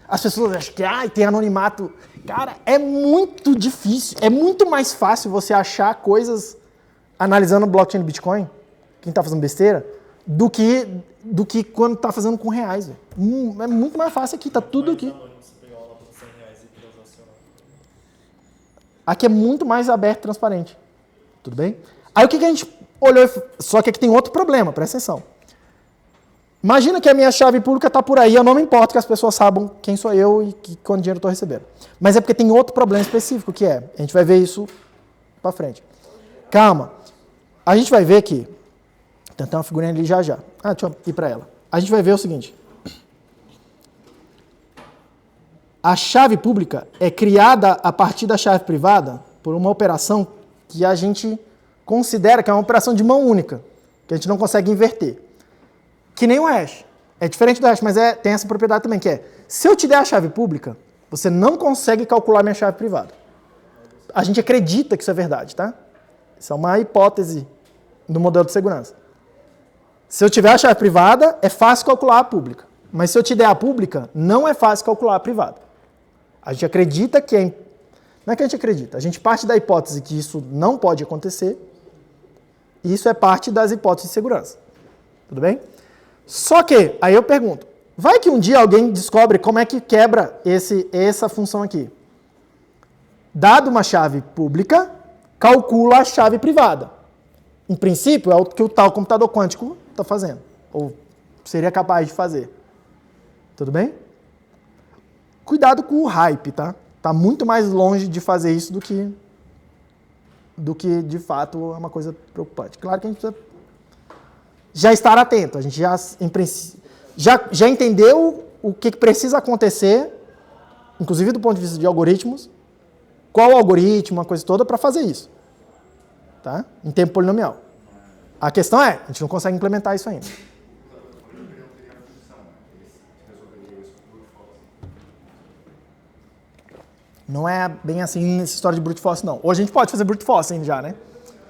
[SPEAKER 1] As pessoas acham que tem anonimato. Cara, é muito difícil. É muito mais fácil você achar coisas analisando o blockchain do Bitcoin, quem está fazendo besteira, do que quando está fazendo com reais. Véio. É muito mais fácil aqui, tá tudo aqui. Aqui é muito mais aberto e transparente. Tudo bem? Aí o que a gente olhou, só que aqui tem outro problema, presta atenção. Imagina que a minha chave pública está por aí, eu não me importo que as pessoas saibam quem sou eu e quanto dinheiro eu estou recebendo. Mas é porque tem outro problema específico, que é, a gente vai ver isso para frente. Calma, a gente vai ver que, tem uma figurinha ali já. Deixa eu ir para ela. A gente vai ver o seguinte. A chave pública é criada a partir da chave privada por uma operação que a gente considera que é uma operação de mão única, que a gente não consegue inverter. Que nem o hash. É diferente do hash, mas tem essa propriedade também, que é, se eu te der a chave pública, você não consegue calcular minha chave privada. A gente acredita que isso é verdade, tá? Isso é uma hipótese do modelo de segurança. Se eu tiver a chave privada, é fácil calcular a pública. Mas se eu te der a pública, não é fácil calcular a privada. A gente acredita que não é que a gente acredita, a gente parte da hipótese que isso não pode acontecer, e isso é parte das hipóteses de segurança. Tudo bem? Só que, aí eu pergunto, vai que um dia alguém descobre como é que quebra essa função aqui. Dado uma chave pública, calcula a chave privada. Em princípio, é o que o tal computador quântico está fazendo, ou seria capaz de fazer. Tudo bem? Cuidado com o hype, tá? Está muito mais longe de fazer isso do que de fato é uma coisa preocupante. Claro que a gente precisa já estar atento, a gente já entendeu o que precisa acontecer, inclusive do ponto de vista de algoritmos, qual algoritmo, uma coisa toda, para fazer isso. Tá? Em tempo polinomial. A questão é, a gente não consegue implementar isso ainda. Não é bem assim nessa história de brute force, não. Hoje a gente pode fazer brute force ainda já, né?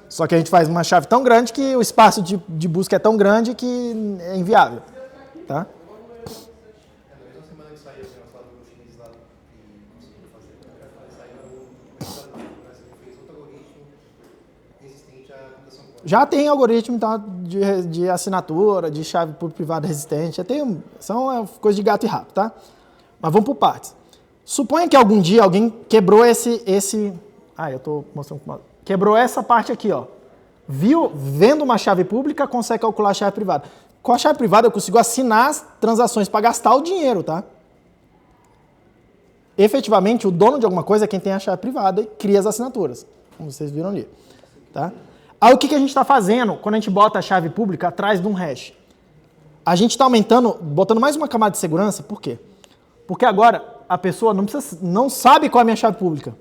[SPEAKER 1] Só que a gente faz uma chave tão grande que o espaço de busca é tão grande que é inviável. Tá?
[SPEAKER 7] Na mesma semana que saiu o resultado do chinês lá e conseguiu fazer, saiu fez outro algoritmo resistente à computação quântica.
[SPEAKER 1] Já tem algoritmo então, de assinatura, de chave privada resistente. São coisas de gato e rato, tá? Mas vamos por partes. Suponha que algum dia alguém quebrou eu estou mostrando como. Quebrou essa parte aqui, ó. Vendo uma chave pública, consegue calcular a chave privada. Com a chave privada, eu consigo assinar as transações para gastar o dinheiro, tá? Efetivamente, o dono de alguma coisa é quem tem a chave privada e cria as assinaturas, como vocês viram ali, tá? Aí o que a gente está fazendo quando a gente bota a chave pública atrás de um hash? A gente está botando mais uma camada de segurança, por quê? Porque agora a pessoa não sabe qual é a minha chave pública.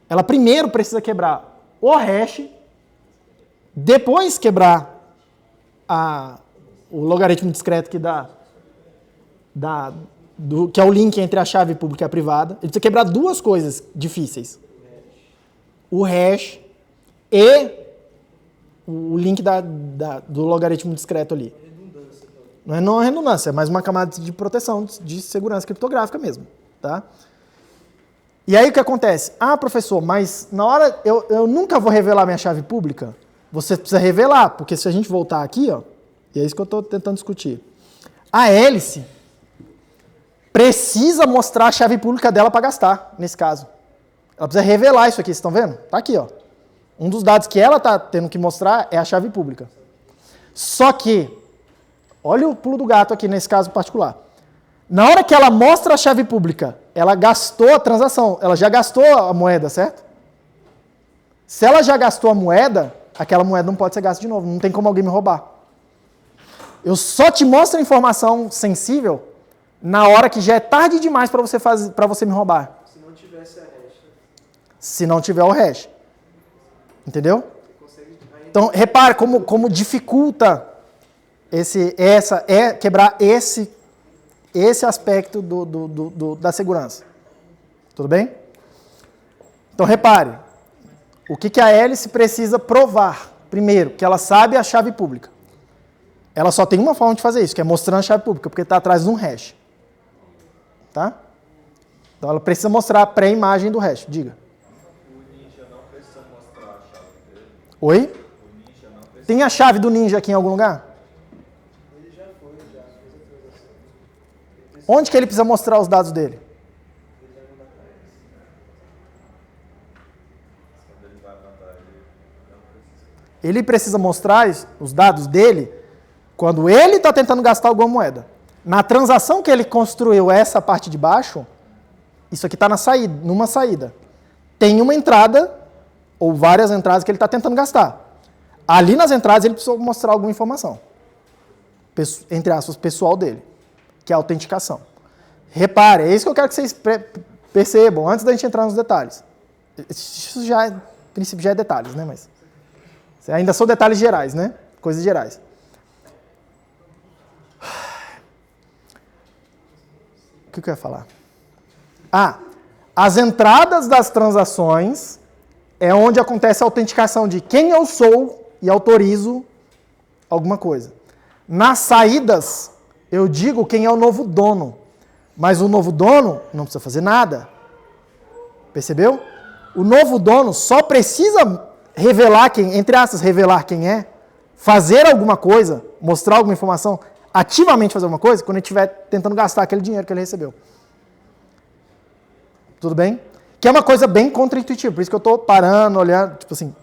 [SPEAKER 1] Ela primeiro precisa quebrar o hash, depois quebrar o logaritmo discreto que que é o link entre a chave pública e a privada. Ele precisa quebrar duas coisas difíceis. O hash e o link do logaritmo discreto ali. Não é redundância, é mais uma camada de proteção, de segurança criptográfica mesmo. Tá? E aí o que acontece? Ah, professor, mas na hora eu nunca vou revelar minha chave pública. Você precisa revelar, porque se a gente voltar aqui, ó, e é isso que eu estou tentando discutir. A hélice precisa mostrar a chave pública dela para gastar, nesse caso. Ela precisa revelar isso aqui, vocês estão vendo? Tá aqui, ó. Um dos dados que ela está tendo que mostrar é a chave pública. Só que, olha o pulo do gato aqui nesse caso particular. Na hora que ela mostra a chave pública, ela gastou a transação, ela já gastou a moeda, certo? Se ela já gastou a moeda, aquela moeda não pode ser gasta de novo, não tem como alguém me roubar. Eu só te mostro a informação sensível na hora que já é tarde demais para você me roubar.
[SPEAKER 3] Se não tivesse a hash.
[SPEAKER 1] Se não tiver o hash. Entendeu? Então, repare como dificulta quebrar esse aspecto da segurança. Tudo bem? Então, repare. O que a hélice precisa provar? Primeiro, que ela sabe a chave pública. Ela só tem uma forma de fazer isso, que é mostrando a chave pública, porque está atrás de um hash. Tá? Então, ela precisa mostrar a pré-imagem do hash. Diga.
[SPEAKER 4] O ninja não precisa mostrar a chave dele.
[SPEAKER 1] Oi?
[SPEAKER 4] O ninja não precisa.
[SPEAKER 1] Tem a chave do ninja aqui em algum lugar?
[SPEAKER 3] Ele já fez a transação.
[SPEAKER 1] Onde que ele precisa mostrar os dados dele?
[SPEAKER 3] Ele vai mandar para eles.
[SPEAKER 4] Quando ele vai mandar, ele não precisa.
[SPEAKER 1] Ele precisa mostrar os dados dele quando ele está tentando gastar alguma moeda. Na transação que ele construiu essa parte de baixo, isso aqui está numa saída. Tem uma entrada, ou várias entradas que ele está tentando gastar. Ali nas entradas ele precisa mostrar alguma informação. Entre aspas, pessoal dele, que é a autenticação. Repare, é isso que eu quero que vocês percebam, antes da gente entrar nos detalhes. Isso já, em princípio, já é detalhes, né? Mas ainda são detalhes gerais, né? Coisas gerais. O que eu ia falar? As entradas das transações é onde acontece a autenticação de quem eu sou e autorizo alguma coisa. Nas saídas, eu digo quem é o novo dono. Mas o novo dono não precisa fazer nada. Percebeu? O novo dono só precisa revelar entre aspas, revelar quem é, fazer alguma coisa, mostrar alguma informação, ativamente fazer alguma coisa, quando ele estiver tentando gastar aquele dinheiro que ele recebeu. Tudo bem? Que é uma coisa bem contraintuitiva, por isso que eu estou parando, olhando, tipo assim,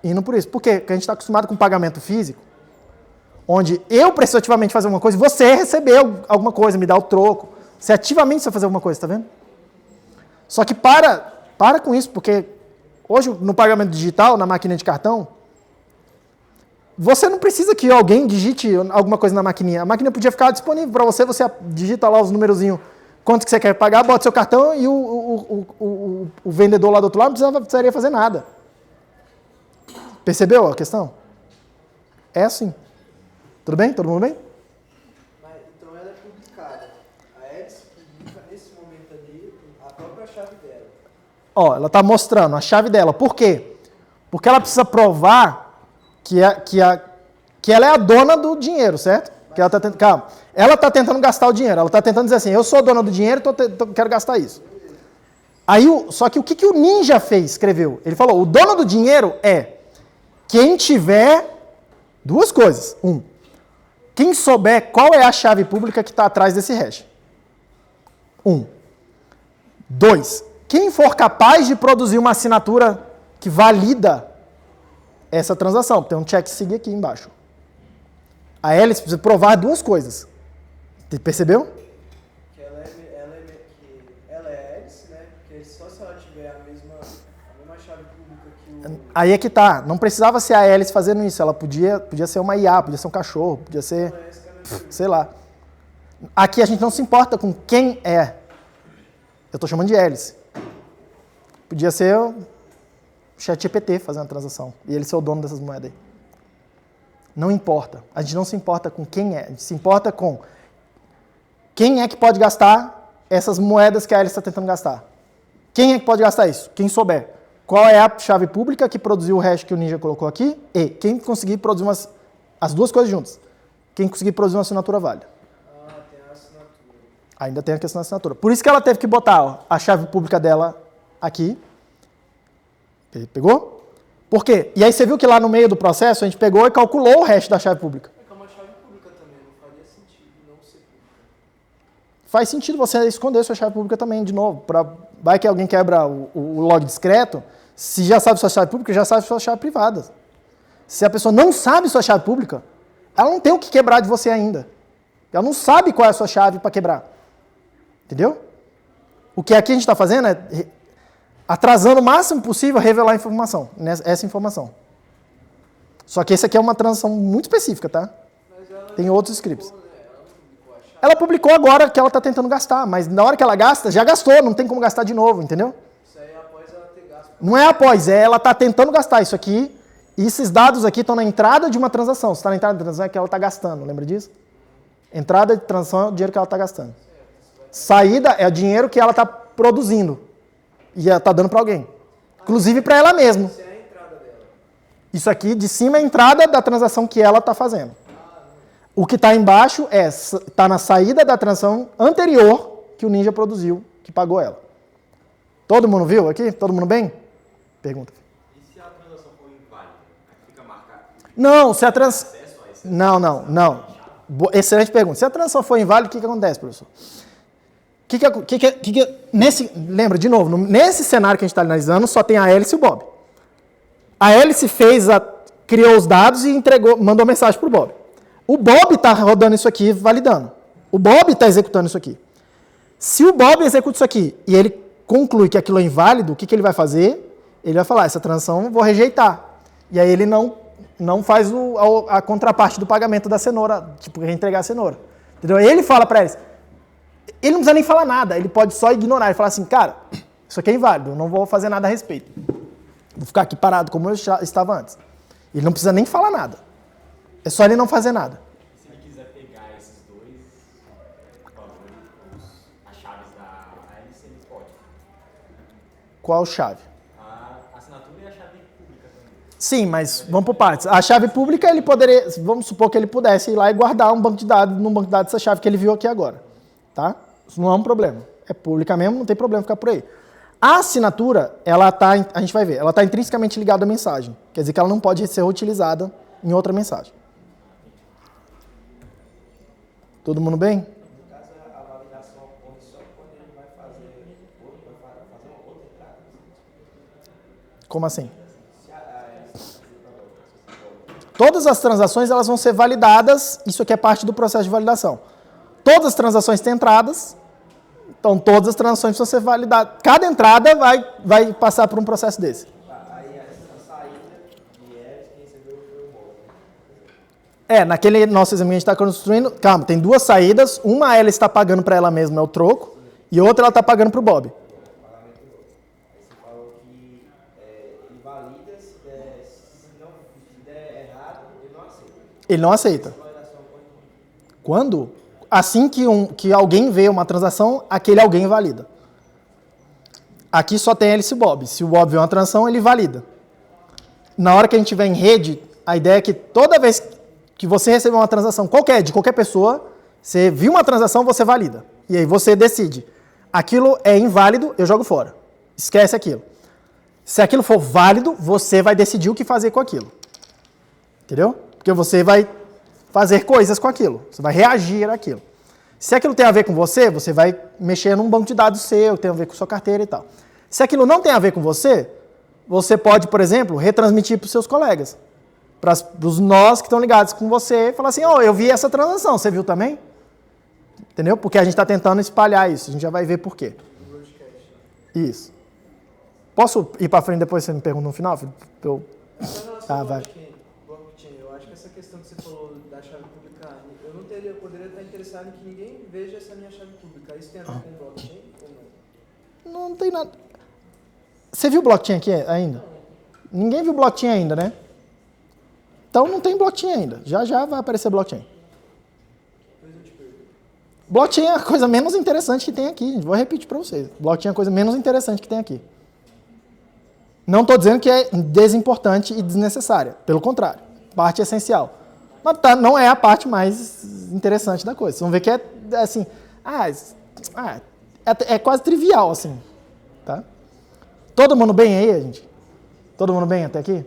[SPEAKER 1] indo por isso. Por quê? Porque a gente está acostumado com pagamento físico, onde eu preciso ativamente fazer alguma coisa e você recebeu alguma coisa, me dá o troco. Você ativamente precisa fazer alguma coisa, tá vendo? Só que para com isso, porque hoje no pagamento digital, na máquina de cartão, você não precisa que alguém digite alguma coisa na maquininha. A máquina podia ficar disponível para você, você digita lá os numerozinhos, quanto que você quer pagar, bota seu cartão e o vendedor lá do outro lado não precisaria fazer nada. Percebeu a questão? É assim. Tudo bem? Todo mundo bem?
[SPEAKER 3] Mas, então ela é publicada. A hélice publica nesse momento ali a própria chave dela.
[SPEAKER 1] Ó, ela está mostrando a chave dela. Por quê? Porque ela precisa provar que ela é a dona do dinheiro, certo? Que ela tá calma. Ela está tentando gastar o dinheiro. Ela está tentando dizer assim, eu sou dona do dinheiro, quero gastar isso. Aí, só que o que o ninja fez, escreveu? Ele falou, o dono do dinheiro é quem tiver duas coisas. Quem souber qual é a chave pública que está atrás desse hash. 2. Quem for capaz de produzir uma assinatura que valida essa transação. Tem um check seguir aqui embaixo. A hélice precisa provar duas coisas. Percebeu?
[SPEAKER 3] Que ela é hélice, né? Porque só se ela tiver a mesma chave pública que o...
[SPEAKER 1] Aí é que tá. Não precisava ser a hélice fazendo isso. Ela podia ser uma IA, podia ser um cachorro, podia ser... sei lá. Aqui a gente não se importa com quem é. Eu estou chamando de hélice. Podia ser o ChatGPT fazendo a transação. E ele ser o dono dessas moedas aí. Não importa. A gente não se importa com quem é. A gente se importa com quem é que pode gastar essas moedas que a hélice está tentando gastar. Quem é que pode gastar isso? Quem souber. qual é a chave pública que produziu o hash que o Ninja colocou aqui? E quem conseguir produzir as duas coisas juntas. Quem conseguir produzir uma assinatura válida.
[SPEAKER 3] Tem a assinatura.
[SPEAKER 1] Ainda tem a questão da assinatura. Por isso que ela teve que botar ó, a chave pública dela aqui. Pegou? Por quê? E aí você viu que lá no meio do processo a gente pegou e calculou o hash da chave pública.
[SPEAKER 3] É uma chave pública também, não faria sentido não ser pública.
[SPEAKER 1] Faz sentido você esconder sua chave pública também, de novo. Vai que alguém quebra o log discreto, se já sabe sua chave pública, já sabe sua chave privada. Se a pessoa não sabe sua chave pública, ela não tem o que quebrar de você ainda. Ela não sabe qual é a sua chave para quebrar. Entendeu? O que aqui a gente está fazendo é atrasando o máximo possível revelar a informação, essa informação. Só que esse aqui é uma transação muito específica, tá? Tem outros scripts. Ela publicou agora que ela está tentando gastar, mas na hora que ela gasta, já gastou, não tem como gastar de novo, entendeu?
[SPEAKER 3] Isso aí é após ela ter gasto.
[SPEAKER 1] Não é após, ela está tentando gastar isso aqui, e esses dados aqui estão na entrada de uma transação. Se está na entrada de transação é que ela está gastando, lembra disso? Entrada de transação é o dinheiro que ela está gastando. Saída é o dinheiro que ela está produzindo. E ela está dando para alguém. Inclusive para ela mesma.
[SPEAKER 3] Isso é a entrada dela.
[SPEAKER 1] Isso aqui de cima é a entrada da transação que ela está fazendo. O que está embaixo está na saída da transação anterior que o Ninja produziu, que pagou ela. Todo mundo viu aqui? Todo mundo bem? Pergunta.
[SPEAKER 8] E se a transação for inválida? Fica marcado?
[SPEAKER 1] Não, se a transação... Não. Excelente pergunta. Se a transação for inválida, o que acontece, professor? Lembra, de novo, nesse cenário que a gente está analisando, só tem a Alice e o Bob. A Alice criou os dados e mandou mensagem para o Bob. O Bob está rodando isso aqui, validando. O Bob está executando isso aqui. Se o Bob executa isso aqui e ele conclui que aquilo é inválido, o que ele vai fazer? Ele vai falar, essa transação eu vou rejeitar. E aí ele não faz a contraparte do pagamento da cenoura, tipo, reentregar a cenoura. Entendeu? Ele fala para eles. Ele não precisa nem falar nada, ele pode só ignorar e falar assim, cara, isso aqui é inválido, eu não vou fazer nada a respeito. Vou ficar aqui parado como eu estava antes. Ele não precisa nem falar nada. É só ele não fazer nada.
[SPEAKER 6] Se ele quiser pegar esses dois valores, as chaves da Alice, ele pode.
[SPEAKER 1] Qual chave?
[SPEAKER 6] A assinatura e a chave pública também.
[SPEAKER 1] Sim, mas vamos por partes. A chave pública, ele poderia, vamos supor que ele pudesse ir lá e guardar um banco de dados, num banco de dados essa chave que ele viu aqui agora. Tá? Isso não é um problema. É pública mesmo, não tem problema ficar por aí. A assinatura, a gente vai ver, ela está intrinsecamente ligada à mensagem. Quer dizer que ela não pode ser utilizada em outra mensagem. Todo mundo bem?
[SPEAKER 7] No caso, a validação ocorre só quando ele vai fazer uma outra entrada.
[SPEAKER 1] Como assim? Todas as transações elas vão ser validadas, isso aqui é parte do processo de validação. Todas as transações têm entradas, então todas as transações precisam ser validadas. Cada entrada vai passar por um processo desse.
[SPEAKER 7] Aí a saída de Eris, quem recebeu foi o Bob.
[SPEAKER 1] Naquele nosso exame que a gente está construindo, calma, tem duas saídas, uma ela está pagando para ela mesma, é o troco, e outra ela está pagando para o Bob.
[SPEAKER 7] Aí você falou que ele valida, se der errado, ele não aceita.
[SPEAKER 1] Ele não aceita.
[SPEAKER 7] A validação ocorre
[SPEAKER 1] Quando? Assim que alguém vê uma transação, aquele alguém valida. Aqui só tem Alice e Bob. Se o Bob vê uma transação, ele valida. Na hora que a gente tiver em rede, a ideia é que toda vez que você receber uma transação de qualquer pessoa, você viu uma transação, você valida. E aí você decide. Aquilo é inválido, eu jogo fora. Esquece aquilo. Se aquilo for válido, você vai decidir o que fazer com aquilo. Entendeu? Porque você vai fazer coisas com aquilo. Você vai reagir àquilo. Se aquilo tem a ver com você, você vai mexer num banco de dados seu, tem a ver com sua carteira e tal. Se aquilo não tem a ver com você, você pode, por exemplo, retransmitir para os seus colegas. Para os nós que estão ligados com você, e falar assim, eu vi essa transação, você viu também? Entendeu? Porque a gente está tentando espalhar isso, a gente já vai ver por quê. Isso. Posso ir para frente depois você me pergunta no final? Vai.
[SPEAKER 3] Blockchain, eu acho que essa questão que você falou da chave pública, eu poderia estar interessado em que ninguém veja essa minha chave pública. Isso tem a ver com blockchain ou não?
[SPEAKER 1] Não tem nada. Você viu blockchain aqui ainda? Ninguém viu blockchain ainda, né? Então não tem blockchain ainda. Já vai aparecer blockchain. Blockchain é a coisa menos interessante que tem aqui. Vou repetir para vocês. Blockchain é a coisa menos interessante que tem aqui. Não estou dizendo que é desimportante e desnecessária. Pelo contrário, parte essencial. Mas não é a parte mais interessante da coisa. Vocês vão ver que é assim... é quase trivial, assim. Tá? Todo mundo bem aí, gente? Todo mundo bem até aqui?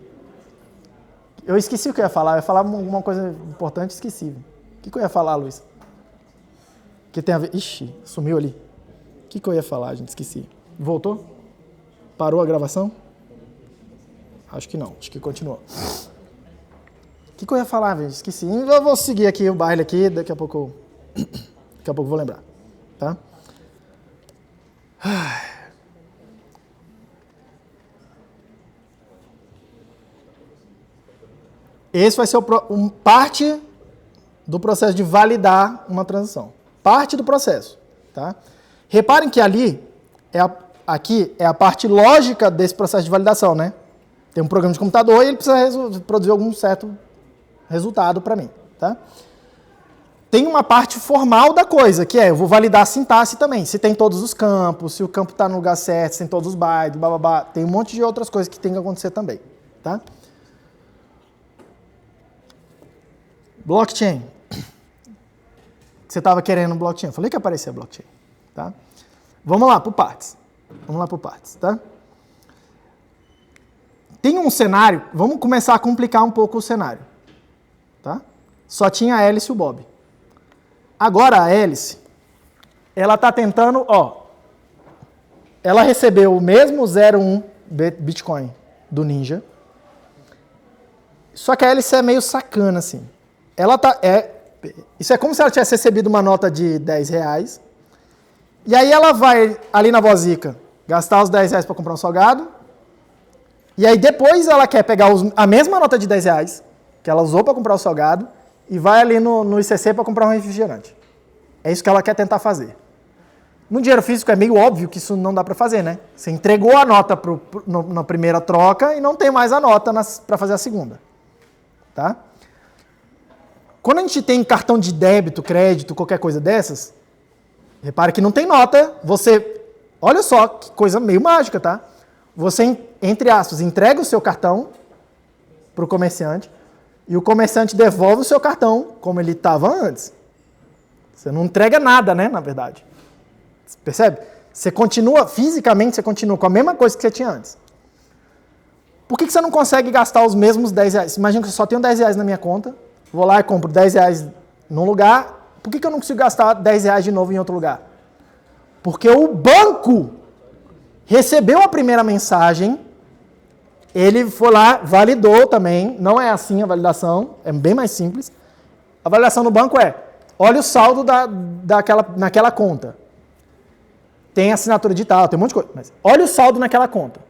[SPEAKER 1] Eu esqueci o que eu ia falar. Eu ia falar alguma coisa importante e esqueci. O que eu ia falar, Luiz? Que tem a ver... Ixi, sumiu ali. O que eu ia falar, gente? Esqueci. Voltou? Parou a gravação? Acho que não. Acho que continuou. O que eu ia falar, gente? Esqueci. Eu vou seguir aqui o baile aqui. Daqui a pouco eu vou lembrar. Tá? Esse vai ser parte do processo de validar uma transação. Parte do processo. Tá? Reparem que aqui é a parte lógica desse processo de validação, né? Tem um programa de computador e ele precisa produzir algum certo resultado para mim. Tá? Tem uma parte formal da coisa, que eu vou validar a sintaxe também. Se tem todos os campos, se o campo está no lugar certo, se tem todos os bytes, blá. Tem um monte de outras coisas que tem que acontecer também. Tá? Blockchain. Você estava querendo blockchain. Eu falei que aparecia blockchain. Tá? Vamos lá por partes. Tá? Tem um cenário, vamos começar a complicar um pouco o cenário. Tá? Só tinha a hélice e o Bob. Agora a hélice, ela está tentando, ela recebeu o mesmo 0,1 Bitcoin do Ninja, só que a hélice é meio sacana, assim. Isso é como se ela tivesse recebido uma nota de R$10, e aí ela vai ali na Vozica gastar os R$10 para comprar um salgado, e aí depois ela quer pegar a mesma nota de R$10 que ela usou para comprar o salgado e vai ali no ICC para comprar um refrigerante. É isso que ela quer tentar fazer. No dinheiro físico é meio óbvio que isso não dá para fazer, né? Você entregou a nota na primeira troca e não tem mais a nota para fazer a segunda. Tá? Quando a gente tem cartão de débito, crédito, qualquer coisa dessas, repare que não tem nota, olha só que coisa meio mágica, tá? Você, entre aspas, entrega o seu cartão para o comerciante e o comerciante devolve o seu cartão como ele estava antes. Você não entrega nada, né, na verdade. Você percebe? Fisicamente, você continua com a mesma coisa que você tinha antes. Por que você não consegue gastar os mesmos R$10? Imagina que eu só tenho R$10 na minha conta, vou lá e compro R$10 num lugar, por que eu não consigo gastar R$10 de novo em outro lugar? Porque o banco recebeu a primeira mensagem, ele foi lá, validou também, não é assim a validação, é bem mais simples. A validação no banco olha o saldo naquela conta. Tem assinatura digital, tem um monte de coisa, mas olha o saldo naquela conta.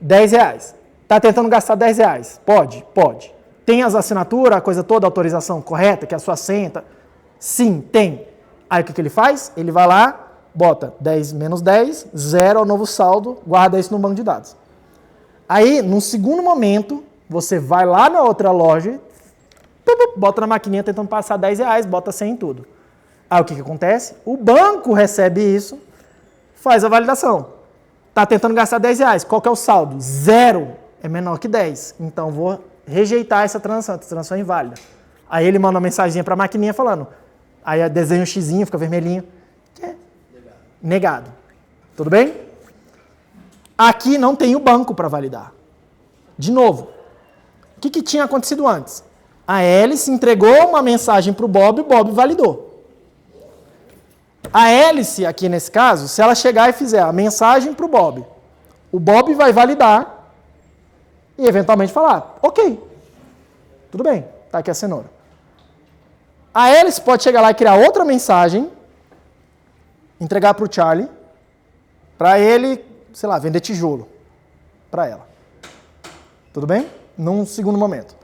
[SPEAKER 1] R$10. Está tentando gastar R$10. Pode? Pode. Tem as assinaturas, a coisa toda, a autorização correta, que é a sua senha. Sim, tem. Aí o que ele faz? Ele vai lá, bota 10 menos 10, 0 é o novo saldo, guarda isso no banco de dados. Aí, num segundo momento, você vai lá na outra loja, bota na maquininha tentando passar R$10, bota 100 em tudo. Aí o que acontece? O banco recebe isso, faz a validação. Está tentando gastar R$10. Qual que é o saldo? 0 é menor que 10. Então, vou rejeitar essa transação é inválida. Aí ele manda uma mensaginha para a maquininha falando. Aí desenha um xizinho, fica vermelhinho. Negado. Tudo bem? Aqui não tem o banco para validar. De novo, o que tinha acontecido antes? A hélice entregou uma mensagem para o Bob validou. A hélice, aqui nesse caso, se ela chegar e fizer a mensagem para o Bob vai validar e eventualmente falar, ok, tudo bem, tá aqui a cenoura. A hélice pode chegar lá e criar outra mensagem, entregar para o Charlie, para ele, sei lá, vender tijolo para ela. Tudo bem? Num segundo momento.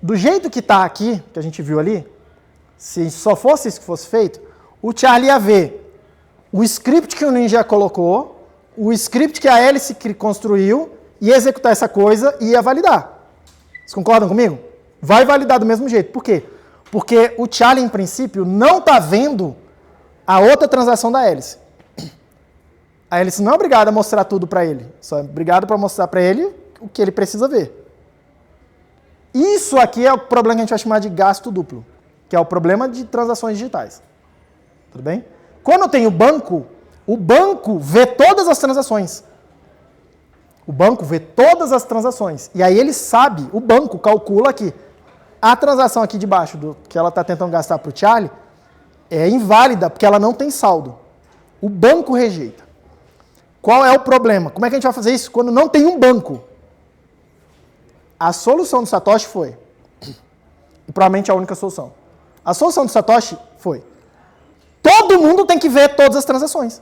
[SPEAKER 1] Do jeito que está aqui, que a gente viu ali, se só fosse isso que fosse feito, o Charlie ia ver o script que o Ninja colocou, o script que a hélice construiu, ia executar essa coisa e ia validar. Vocês concordam comigo? Vai validar do mesmo jeito. Por quê? Porque o Charlie, em princípio, não está vendo a outra transação da hélice. A hélice não é obrigada a mostrar tudo para ele, só é obrigada para mostrar para ele o que ele precisa ver. Isso aqui é o problema que a gente vai chamar de gasto duplo, que é o problema de transações digitais. Tudo bem? Quando eu tenho banco, o banco vê todas as transações. O banco vê todas as transações. E aí ele sabe, o banco calcula que a transação aqui de baixo, que ela está tentando gastar para o Charlie, é inválida, porque ela não tem saldo. O banco rejeita. Qual é o problema? Como é que a gente vai fazer isso quando não tem um banco? A solução do Satoshi foi, e provavelmente a única solução, a solução do Satoshi foi, todo mundo tem que ver todas as transações.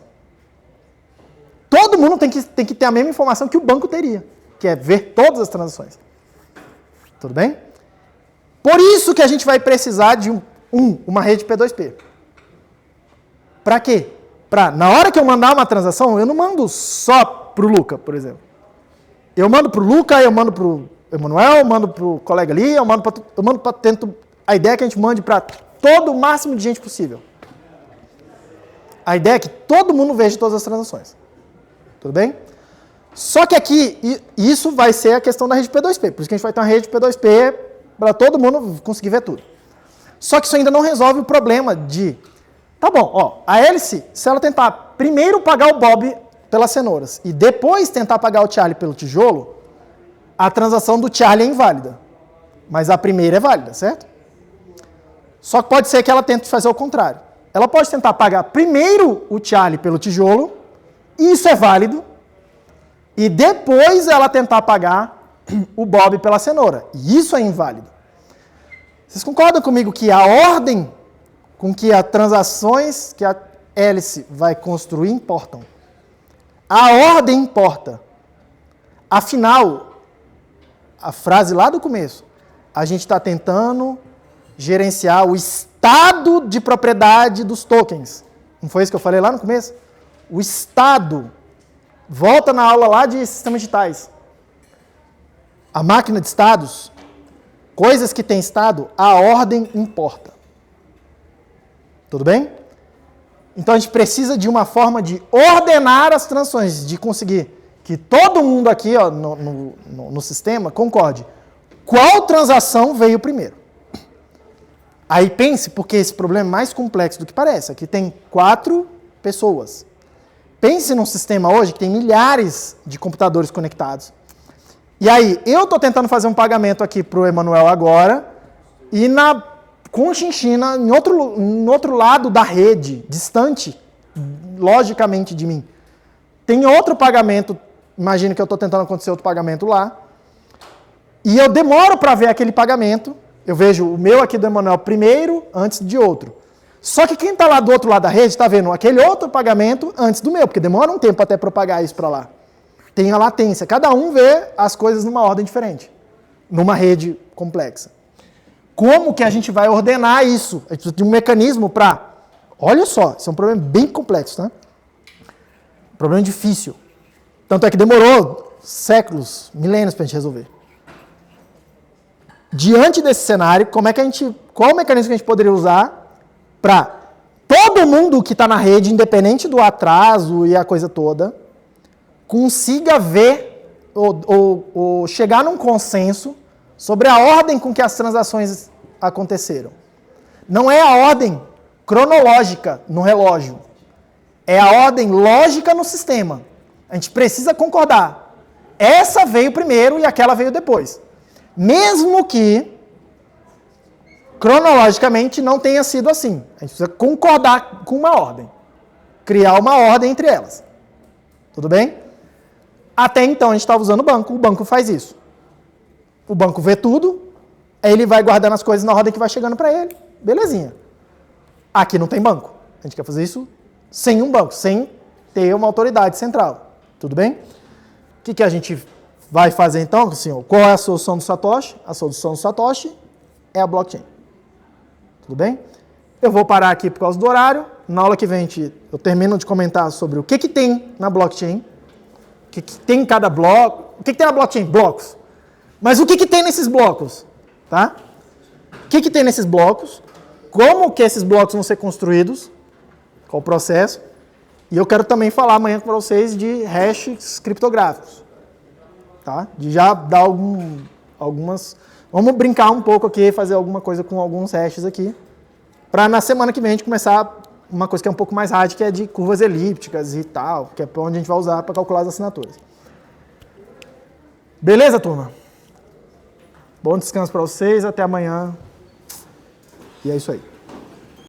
[SPEAKER 1] Todo mundo tem que ter a mesma informação que o banco teria, que é ver todas as transações. Tudo bem? Por isso que a gente vai precisar de uma rede P2P. Para quê? Para, na hora que eu mandar uma transação, eu não mando só para o Luca, por exemplo. Eu mando para o Luca, eu mando para o Emanuel, eu mando para o colega ali, eu mando para tento. A ideia é que a gente mande para todo o máximo de gente possível. A ideia é que todo mundo veja todas as transações. Tudo bem? Só que aqui, isso vai ser a questão da rede P2P. Por isso que a gente vai ter uma rede P2P para todo mundo conseguir ver tudo. Só que isso ainda não resolve o problema de... Tá bom, ó, a hélice, se ela tentar primeiro pagar o Bob pelas cenouras e depois tentar pagar o Charlie pelo tijolo, a transação do Charlie é inválida. Mas a primeira é válida, certo? Só que pode ser que ela tente fazer o contrário. Ela pode tentar pagar primeiro o Charlie pelo tijolo, isso é válido, e depois ela tentar pagar o Bob pela cenoura. E isso é inválido. Vocês concordam comigo que a ordem com que as transações que a hélice vai construir importam? A ordem importa. Afinal, a frase lá do começo, a gente está tentando gerenciar o estado de propriedade dos tokens. Não foi isso que eu falei lá no começo? O estado. Volta na aula lá de sistemas digitais. A máquina de estados, coisas que têm estado, a ordem importa. Tudo bem? Então a gente precisa de uma forma de ordenar as transações, de conseguir que todo mundo aqui ó, no sistema concorde. Qual transação veio primeiro? Aí pense, porque esse problema é mais complexo do que parece. Aqui tem 4 pessoas. Pense num sistema hoje que tem milhares de computadores conectados. E aí, eu estou tentando fazer um pagamento aqui para o Emanuel agora, e na Conchinchina, em outro lado da rede, distante, logicamente, de mim, tem outro pagamento, imagina que eu estou tentando acontecer outro pagamento lá, e eu demoro para ver aquele pagamento, eu vejo o meu aqui do Emanuel primeiro, antes de outro. Só que quem está lá do outro lado da rede está vendo aquele outro pagamento antes do meu, porque demora um tempo até para eu pagar isso para lá. Tem a latência. Cada um vê as coisas numa ordem diferente, numa rede complexa. Como que a gente vai ordenar isso? A gente precisa de um mecanismo para... Olha só, isso é um problema bem complexo, tá? Um problema difícil. Tanto é que demorou séculos, milênios para a gente resolver. Diante desse cenário, qual o mecanismo que a gente poderia usar para todo mundo que está na rede, independente do atraso e a coisa toda, consiga ver ou chegar num consenso sobre a ordem com que as transações aconteceram. Não é a ordem cronológica no relógio, é a ordem lógica no sistema. A gente precisa concordar. Essa veio primeiro e aquela veio depois. Mesmo que cronologicamente não tenha sido assim. A gente precisa concordar com uma ordem. Criar uma ordem entre elas. Tudo bem? Até então a gente estava usando o banco faz isso. O banco vê tudo, aí ele vai guardando as coisas na ordem que vai chegando para ele. Belezinha. Aqui não tem banco. A gente quer fazer isso sem um banco, sem ter uma autoridade central. Tudo bem? O que a gente vai fazer então? Assim, qual é a solução do Satoshi? A solução do Satoshi é a blockchain. Tudo bem? Eu vou parar aqui por causa do horário. Na aula que vem eu termino de comentar sobre o que tem na blockchain, o que tem em cada bloco, o que tem na blockchain? Blocos. Mas o que tem nesses blocos? Tá? O que tem nesses blocos? Como que esses blocos vão ser construídos? Qual o processo? E eu quero também falar amanhã para vocês de hashes criptográficos. Tá? De já dar algumas... Vamos brincar um pouco aqui, fazer alguma coisa com alguns hashes aqui. Para na semana que vem a gente começar uma coisa que é um pouco mais hard, que é de curvas elípticas e tal, que é onde a gente vai usar para calcular as assinaturas. Beleza, turma? Bom descanso para vocês, até amanhã. E é isso aí.